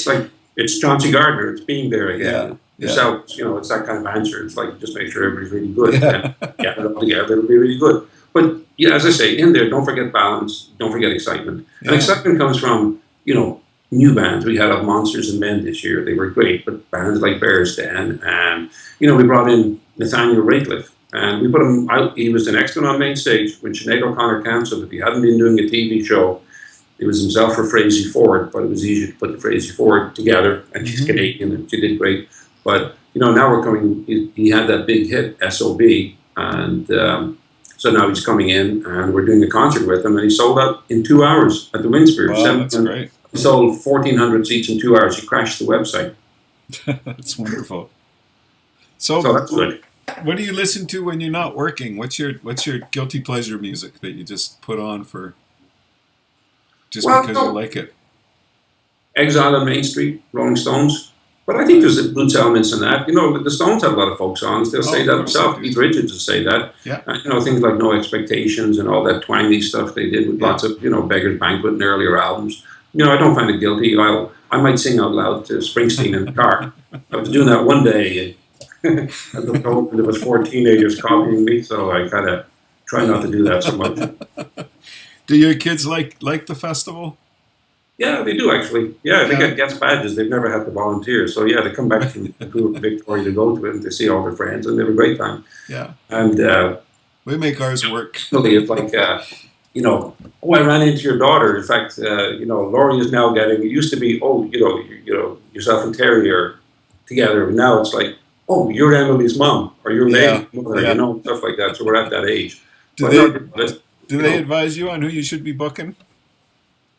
Speaker 2: like it's Chauncey Gardner. It's being there again. Yourself, it's that kind of answer. It's like just make sure everybody's really good. And get it all together, it'll be really good. But as I say, in there, don't forget balance. Don't forget excitement. And excitement comes from new bands. We had Monsters and Men this year. They were great, but bands like Bears Den, and we brought in Nathaniel Rateliff, and we put him out. He was the next one on main stage when Sinead O'Connor cancelled. If he hadn't been doing a TV show, it was himself or Frazee Ford, but it was easy to put the Frazee Ford together, and she's Canadian, and she did great. But now we're coming. He had that big hit SOB, and so now he's coming in, and we're doing a concert with him, and he sold out in 2 hours at the Windspear.
Speaker 1: Wow, that's great.
Speaker 2: He sold 1,400 seats in 2 hours. He crashed the website.
Speaker 1: That's wonderful. So
Speaker 2: that's good.
Speaker 1: What do you listen to when you're not working? What's your guilty pleasure music that you just put on for because you like it?
Speaker 2: Exile on Main Street, Rolling Stones. But I think there's roots elements in that. The Stones have a lot of folk songs. They'll say that themselves. Keith Richards will say that.
Speaker 1: Yeah.
Speaker 2: Things like No Expectations and all that twangy stuff they did with lots of, Beggar's Banquet and earlier albums. I don't find it guilty. I might sing out loud to Springsteen in the car. I was doing that one day. And there was 4 teenagers copying me, so I kind of try not to do that so much.
Speaker 1: Do your kids like the festival?
Speaker 2: Yeah, they do actually. Yeah, they get guest badges. They've never had to volunteer. So they come back from Victoria to go to it and to see all their friends, and they have a great time.
Speaker 1: Yeah.
Speaker 2: And
Speaker 1: we make ours work.
Speaker 2: It's like, I ran into your daughter. In fact, Laurie is now getting. It used to be, yourself and Terry are together. Now it's like, you're Emily's mom, or you're Meg's mother, stuff like that. So we're at that age.
Speaker 1: Do they advise you on who you should be booking?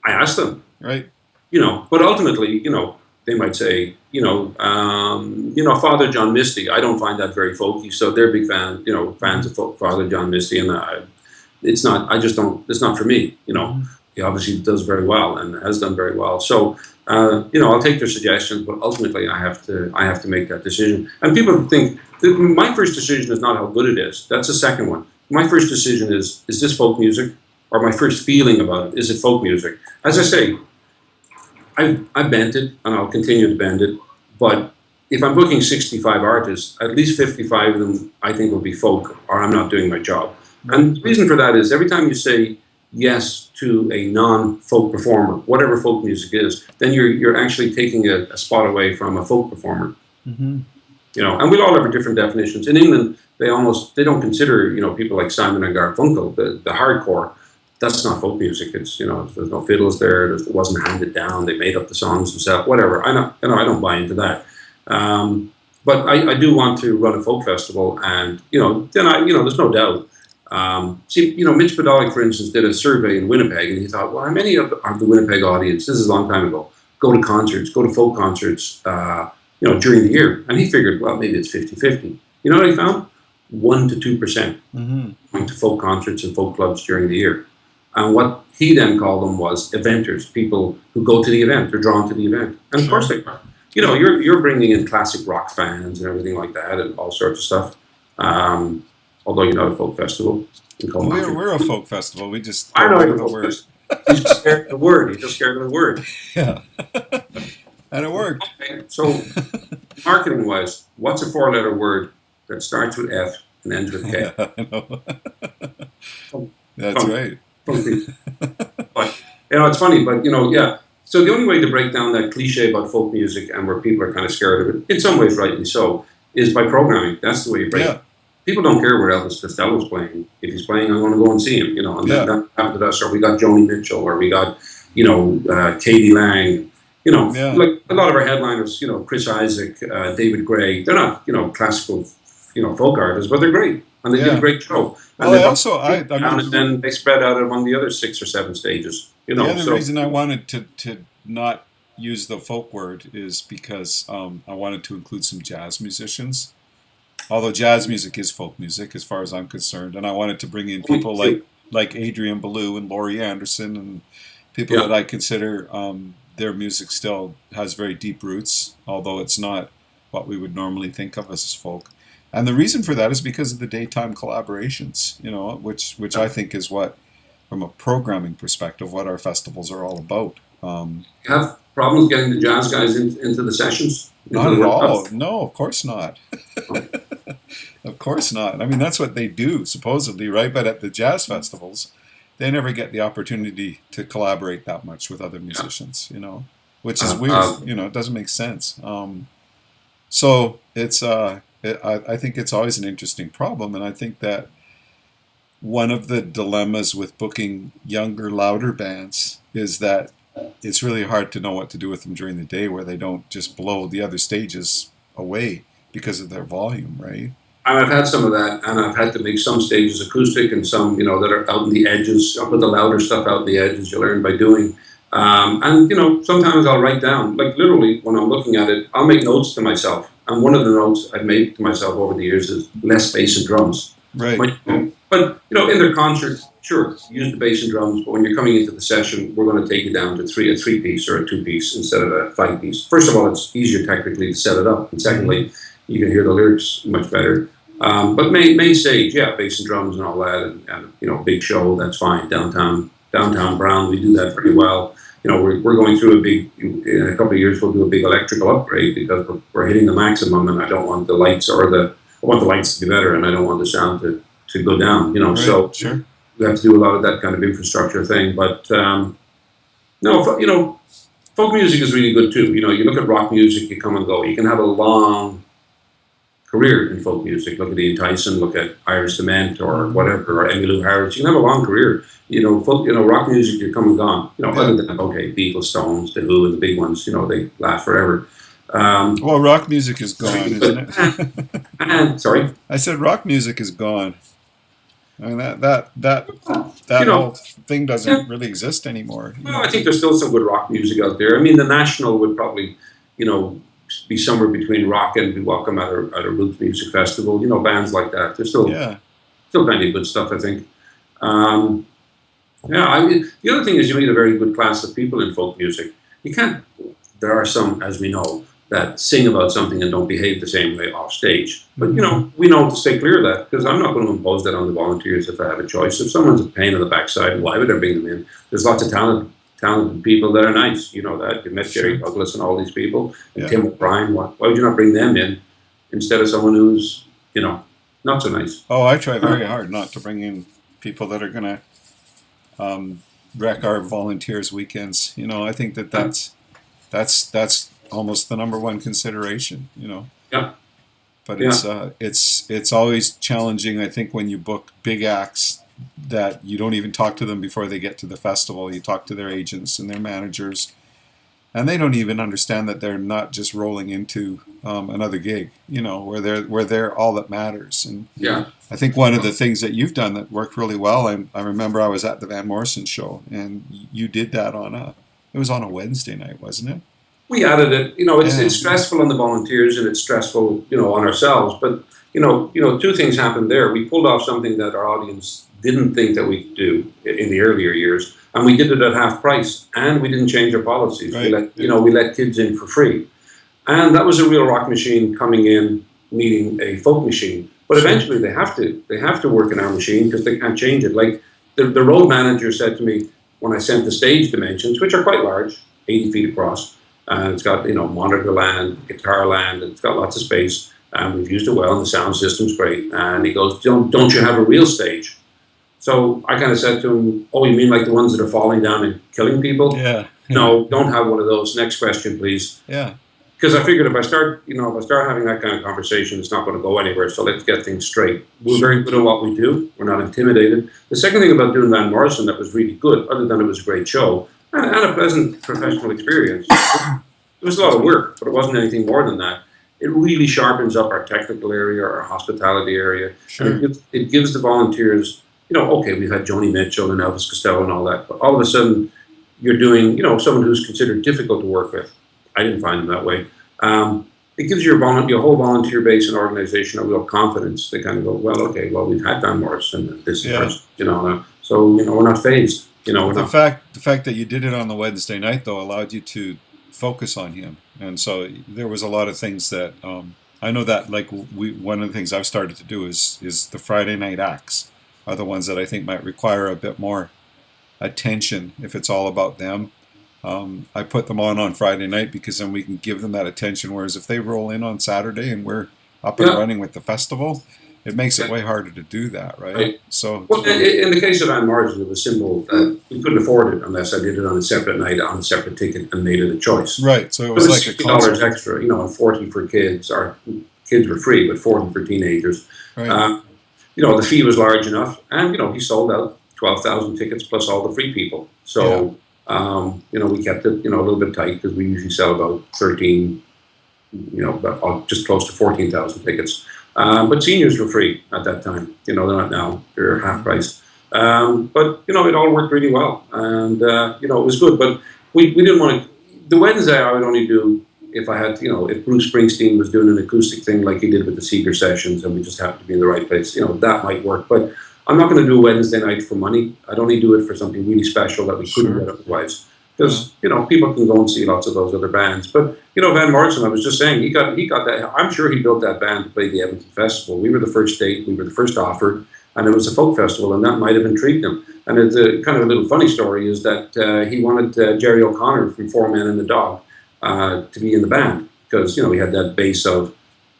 Speaker 2: I asked them.
Speaker 1: Right.
Speaker 2: But ultimately, they might say, Father John Misty. I don't find that very folky, so they're big fans of Father John Misty, and it's not. I just don't. It's not for me. He obviously does very well and has done very well. So, I'll take their suggestions, but ultimately, I have to make that decision. And people think my first decision is not how good it is. That's the second one. My first decision is this folk music? Or my first feeling about it, is it folk music? As I say, I bent it, and I'll continue to bend it, but if I'm booking 65 artists, at least 55 of them I think will be folk, or I'm not doing my job. And the reason for that is every time you say yes to a non-folk performer, whatever folk music is, then you're actually taking a spot away from a folk performer. Mm-hmm. And we all have different definitions. In England, they don't consider, people like Simon and Garfunkel, the hardcore. That's not folk music. It's, there's no fiddles there. It wasn't handed down. They made up the songs themselves. Whatever. I don't buy into that. But I do want to run a folk festival, and then there's no doubt See, Mitch Podolak, for instance, did a survey in Winnipeg, and he thought, well, how many of the Winnipeg audience, this is a long time ago, go to concerts, go to folk concerts, during the year? And he figured, well, maybe it's 50-50. You know what he found? 1 to 2% going to folk concerts and folk clubs during the year. And what he then called them was eventers, people who go to the event, they're drawn to the event. And of course they are. You're bringing in classic rock fans and everything like that and all sorts of stuff. Although you're not a folk festival.
Speaker 1: We're a folk festival. We just
Speaker 2: I know you're a folk festival. He's just scared of the word. He's just scared of the word.
Speaker 1: Yeah. And it worked.
Speaker 2: Okay. So marketing-wise, what's a 4-letter word that starts with F and ends with K?
Speaker 1: Yeah, I know. That's right.
Speaker 2: But it's funny, but yeah. So the only way to break down that cliche about folk music and where people are kind of scared of it, in some ways rightly so, is by programming. That's the way you break it. People don't care where Elvis Costello's playing. If he's playing, I'm going to go and see him. And that happened to us. Or we got Joni Mitchell, or we got Katie Lang. Like a lot of our headliners. Chris Isaak, David Gray. They're not classical folk artists, but they're great. And they did a great show. And and then they spread out among the other 6 or 7 stages.
Speaker 1: The other reason I wanted to not use the folk word is because I wanted to include some jazz musicians. Although jazz music is folk music, as far as I'm concerned, and I wanted to bring in people like Adrian Belew and Laurie Anderson and people that I consider their music still has very deep roots, although it's not what we would normally think of as folk. And the reason for that is because of the daytime collaborations, which I think is what, from a programming perspective, what our festivals are all about.
Speaker 2: You have problems getting the jazz guys into the sessions?
Speaker 1: Not at all. No, of course not. Of course not. I mean, that's what they do, supposedly, right? But at the jazz festivals, they never get the opportunity to collaborate that much with other musicians, which is weird. It doesn't make sense. So it's, I think it's always an interesting problem. And I think that one of the dilemmas with booking younger, louder bands is that it's really hard to know what to do with them during the day where they don't just blow the other stages away because of their volume, right?
Speaker 2: And I've had some of that, and I've had to make some stages acoustic and some, that are out in the edges. I'll put the louder stuff out in the edges, you learn by doing. And sometimes I'll write down, like literally when I'm looking at it, I'll make notes to myself. And one of the notes I've made to myself over the years is less bass and drums.
Speaker 1: Right.
Speaker 2: But in their concert, sure, use the bass and drums, but when you're coming into the session, we're going to take you down to a 3-piece or a 2-piece instead of a 5-piece. First of all, it's easier technically to set it up, and secondly, you can hear the lyrics much better. But main stage, bass and drums and all that, and big show, that's fine. Downtown Brown, we do that very well. We're going through in a couple of years, we'll do a big electrical upgrade because we're hitting the maximum, and I don't want the lights I want the lights to be better, and I don't want the sound to go down,
Speaker 1: Right,
Speaker 2: so
Speaker 1: sure.
Speaker 2: We have to do a lot of that kind of infrastructure thing. But folk music is really good too. You look at rock music, you come and go. You can have a long career in folk music. Look at Ian Tyson, look at Irish Cement or whatever, or Emmylou Harris. You can have a long career. Rock music, you come and gone. Other than Beatles, Stones, The Who, and the big ones. They last forever.
Speaker 1: Well, rock music is gone, isn't it?
Speaker 2: And sorry,
Speaker 1: I said rock music is gone. I mean that whole thing doesn't really exist anymore.
Speaker 2: Well, I think there's still some good rock music out there. I mean, the National would probably, be somewhere between rock and Be Welcome at a roots music festival. Bands like that. There's still plenty of good stuff, I think. I mean, the other thing is you meet a very good class of people in folk music. There are some, as we know, that sing about something and don't behave the same way off stage. But, we know to stay clear of that, because I'm not going to impose that on the volunteers if I have a choice. If someone's a pain in the backside, why would I bring them in? There's lots of talented people that are nice. You know that. You met Jerry Douglas and all these people. And Tim O'Brien. Why would you not bring them in instead of someone who's, not so nice?
Speaker 1: Oh, I try very hard not to bring in people that are going to wreck our volunteers' weekends. I think that's almost the number one consideration,
Speaker 2: Yeah.
Speaker 1: But it's always challenging, I think, when you book big acts that you don't even talk to them before they get to the festival. You talk to their agents and their managers, and they don't even understand that they're not just rolling into another gig, where they're all that matters. And
Speaker 2: Yeah.
Speaker 1: I think one of the things that you've done that worked really well, I remember I was at the Van Morrison show, and you did that it was on a Wednesday night, wasn't it?
Speaker 2: We added it. It's
Speaker 1: Yeah.
Speaker 2: it's stressful on the volunteers and it's stressful, on ourselves. But two things happened there. We pulled off something that our audience didn't think that we could do in the earlier years, and we did it at half price, and we didn't change our policies.
Speaker 1: Right.
Speaker 2: We let kids in for free, and that was a real rock machine coming in, meeting a folk machine. But eventually, they have to work in our machine because they can't change it. Like the road manager said to me when I sent the stage dimensions, which are quite large, 80 feet across. And it's got, monitor land, guitar land, and it's got lots of space. And we've used it well, and the sound system's great. And he goes, don't you have a real stage? So I kind of said to him, oh, you mean like the ones that are falling down and killing people?
Speaker 1: Yeah.
Speaker 2: No, don't have one of those. Next question, please.
Speaker 1: Yeah.
Speaker 2: Because I figured if I start having that kind of conversation, it's not going to go anywhere. So let's get things straight. We're very good at what we do. We're not intimidated. The second thing about doing Van Morrison that was really good, other than it was a great show, and a pleasant professional experience. It was a lot of work, but it wasn't anything more than that. It really sharpens up our technical area, our hospitality area.
Speaker 1: Sure.
Speaker 2: And it gives the volunteers, okay, we've had Joni Mitchell and Elvis Costello and all that, but all of a sudden you're doing, someone who's considered difficult to work with. I didn't find them that way. It gives your whole volunteer base and organization a real confidence. They kind of go, well, okay, we've had Van Morrison, this is ours, so we're not phased.
Speaker 1: The fact that you did it on the Wednesday night, though, allowed you to focus on him, and so there was a lot of things that I know that, like, one of the things I've started to do is the Friday night acts are the ones that I think might require a bit more attention if it's all about them. I put them on Friday night because then we can give them that attention. Whereas if they roll in on Saturday and we're up and running with the festival, it makes it way harder to do that, right? So,
Speaker 2: well, in the case of Van Morrison, it was simple. We couldn't afford it unless I did it on a separate night, on a separate ticket, and made it a choice.
Speaker 1: Right. So it was like a
Speaker 2: $60 extra, and 40 for kids. Our kids were free, but 40 for teenagers.
Speaker 1: Right.
Speaker 2: The fee was large enough, and he sold out 12,000 tickets plus all the free people. So, we kept it, a little bit tight because we usually sell about 13, just close to 14,000 tickets. But seniors were free at that time. They're not now. They're half price. But it all worked really well, and it was good. But we didn't want to. The Wednesday I would only do if I had, if Bruce Springsteen was doing an acoustic thing like he did with the Seeger sessions, and we just happened to be in the right place. That might work. But I'm not going to do a Wednesday night for money. I'd only do it for something really special that we couldn't get otherwise. Because people can go and see lots of those other bands. But Van Morrison, I was just saying, he got that. I'm sure he built that band to play the Edmonton Festival. We were the first date, we were the first offer, and it was a folk festival, and that might have intrigued him. And it's a kind of a little funny story is that he wanted Jerry O'Connor from Four Men and a Dog to be in the band because he had that base of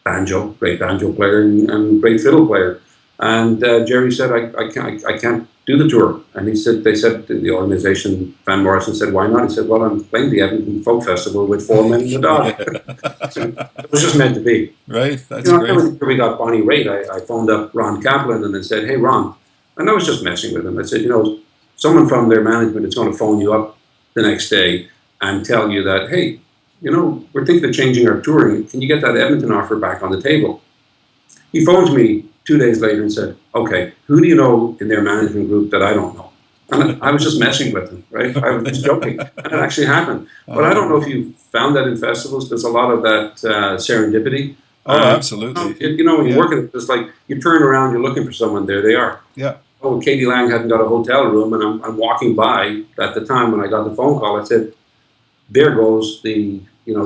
Speaker 2: great banjo player and great fiddle player. And Jerry said, I can't do the tour. And they said, the organization, Van Morrison said, why not? He said, well, I'm playing the Edmonton Folk Festival with Four Men and a Dog. It was just meant to be.
Speaker 1: Right, that's great.
Speaker 2: After we got Bonnie Raitt, I phoned up Ron Kaplan and I said, hey, Ron. And I was just messing with him. I said, someone from their management is going to phone you up the next day and tell you that, hey, we're thinking of changing our touring. Can you get that Edmonton offer back on the table? He phones me 2 days later and said, okay, who do you know in their management group that I don't know? And I was just messing with him, right? I was just joking. And it actually happened. But I don't know if you found that in festivals. There's a lot of that serendipity.
Speaker 1: Oh, absolutely.
Speaker 2: When you work at it, it's like you turn around, you're looking for someone, there they are.
Speaker 1: Yeah.
Speaker 2: Oh, Katie Lang hadn't got a hotel room, and I'm walking by at the time when I got the phone call. I said, there goes the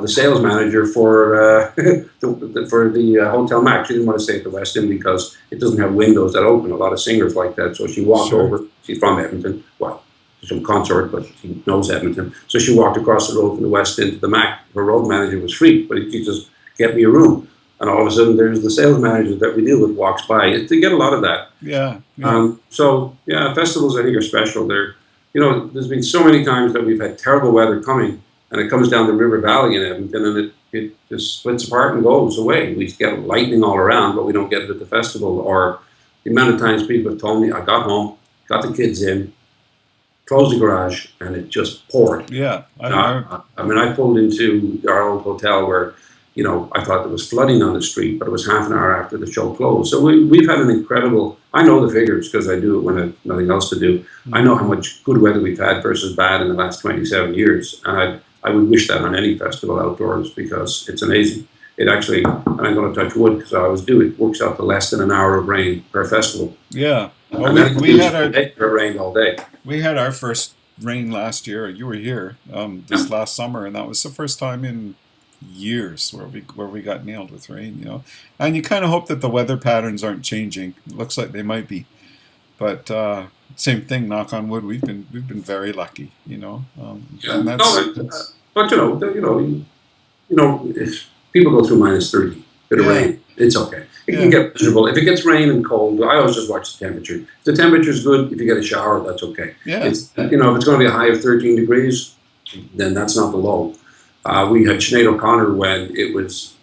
Speaker 2: sales manager for the Hotel Mac. She didn't want to stay at the West End because it doesn't have windows that open. A lot of singers like that. So she walked over. She's from Edmonton. Well, she's from Consort, but she knows Edmonton. So she walked across the road from the West End to the Mac. Her road manager was free, but he just get me a room. And all of a sudden, there's the sales manager that we deal with walks by. They get a lot of that.
Speaker 1: Yeah.
Speaker 2: Festivals I think are special. There's been so many times that we've had terrible weather coming, and it comes down the River Valley in Edmonton, and it just splits apart and goes away. We get lightning all around, but we don't get it at the festival. Or the amount of times people have told me, I got home, got the kids in, closed the garage, and it just poured.
Speaker 1: Yeah.
Speaker 2: I mean, I pulled into our old hotel where, I thought there was flooding on the street, but it was half an hour after the show closed. So we've had an incredible, I know the figures because I do it when I have nothing else to do. I know how much good weather we've had versus bad in the last 27 years. And I would wish that on any festival outdoors because it's amazing. It actually, and I'm going to touch wood because I always do, it works out to less than an hour of rain per festival.
Speaker 1: Yeah. Well,
Speaker 2: And
Speaker 1: we had
Speaker 2: it rained all day.
Speaker 1: We had our first rain last year. You were here this last summer, and that was the first time in years where we got nailed with rain. And you kind of hope that the weather patterns aren't changing. It looks like they might be, but same thing. Knock on wood. We've been very lucky. And that's,
Speaker 2: But if people go through -30, bit of rain, it's okay. It can get miserable. If it gets rain and cold, I always just watch the temperature. If the temperature's good, if you get a shower, that's okay.
Speaker 1: Yeah.
Speaker 2: If it's going to be a high of 13 degrees, then that's not the low. We had Sinead O'Connor when it was,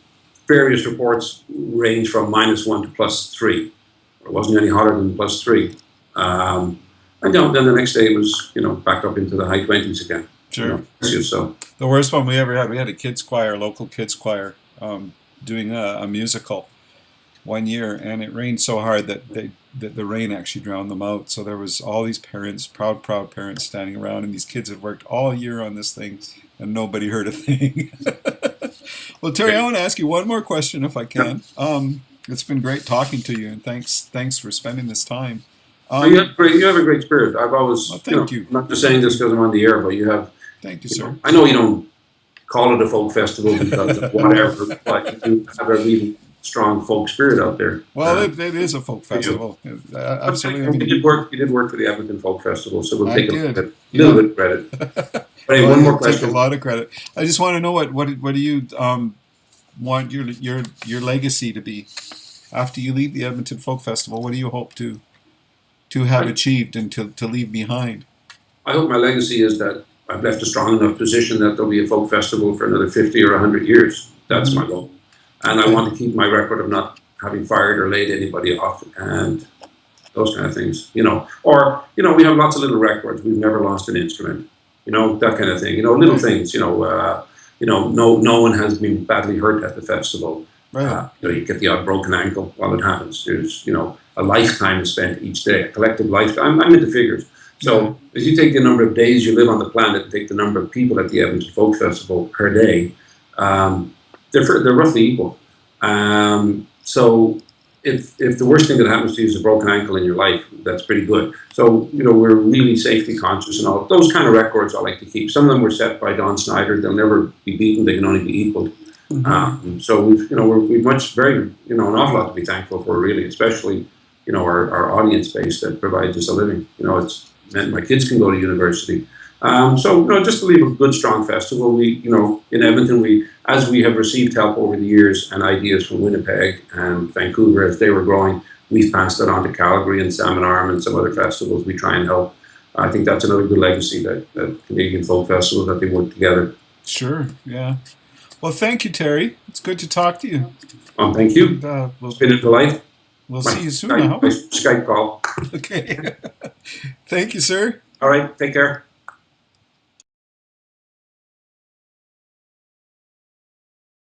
Speaker 2: various reports range from -1 to +3. It wasn't any hotter than +3. And then the next day it was, back up into the high 20s again.
Speaker 1: Sure.
Speaker 2: So
Speaker 1: the worst one we ever had, we had a kids choir, local kids choir, doing a musical one year, and it rained so hard that the rain actually drowned them out. So there was all these parents, proud parents standing around, and these kids had worked all year on this thing, and nobody heard a thing. Well, Terry, I want to ask you one more question if I can. It's been great talking to you, and thanks for spending this time.
Speaker 2: you have a great spirit. I've always,
Speaker 1: thank you.
Speaker 2: I'm not just saying this because I'm on the air, but you have.
Speaker 1: Thank you, sir.
Speaker 2: I know you don't call it a folk festival because of whatever, but you have a really strong folk spirit out there.
Speaker 1: Well, it is a folk festival. Absolutely.
Speaker 2: You did work for the Edmonton Folk Festival, so we'll take a little bit of credit. But
Speaker 1: Well,
Speaker 2: one more question.
Speaker 1: take a lot of credit. I just want to know what do you want your legacy to be after you leave the Edmonton Folk Festival? What do you hope to have achieved and to leave behind?
Speaker 2: I hope my legacy is that I've left a strong enough position that there'll be a folk festival for another 50 or 100 years. That's my goal. And I want to keep my record of not having fired or laid anybody off and those kind of things, Or, we have lots of little records. We've never lost an instrument, that kind of thing. Little things, no one has been badly hurt at the festival.
Speaker 1: Right.
Speaker 2: You get the odd broken ankle while it happens. There's, a lifetime is spent each day, a collective lifetime. I'm into figures. So if you take the number of days you live on the planet and take the number of people at the Edmonton Folk Festival per day, they're roughly equal. So if the worst thing that happens to you is a broken ankle in your life, that's pretty good. So, we're really safety conscious and all. Those kind of records I like to keep. Some of them were set by Don Snyder. They'll never be beaten. They can only be equaled. So we've an awful lot to be thankful for, really, especially, our audience base that provides us a living. It's meant my kids can go to university. Just to leave a good, strong festival. We, in Edmonton, as we have received help over the years and ideas from Winnipeg and Vancouver as they were growing, we've passed it on to Calgary and Salmon Arm and some other festivals. We try and help. I think that's another good legacy that Canadian Folk Festival, that they work together.
Speaker 1: Sure, yeah. Well, thank you, Terry. It's good to talk to you.
Speaker 2: Thank you.
Speaker 1: And,
Speaker 2: it's been a delight.
Speaker 1: We'll see you soon, I hope.
Speaker 2: My Skype call.
Speaker 1: Okay. Thank you, sir.
Speaker 2: All right, take care.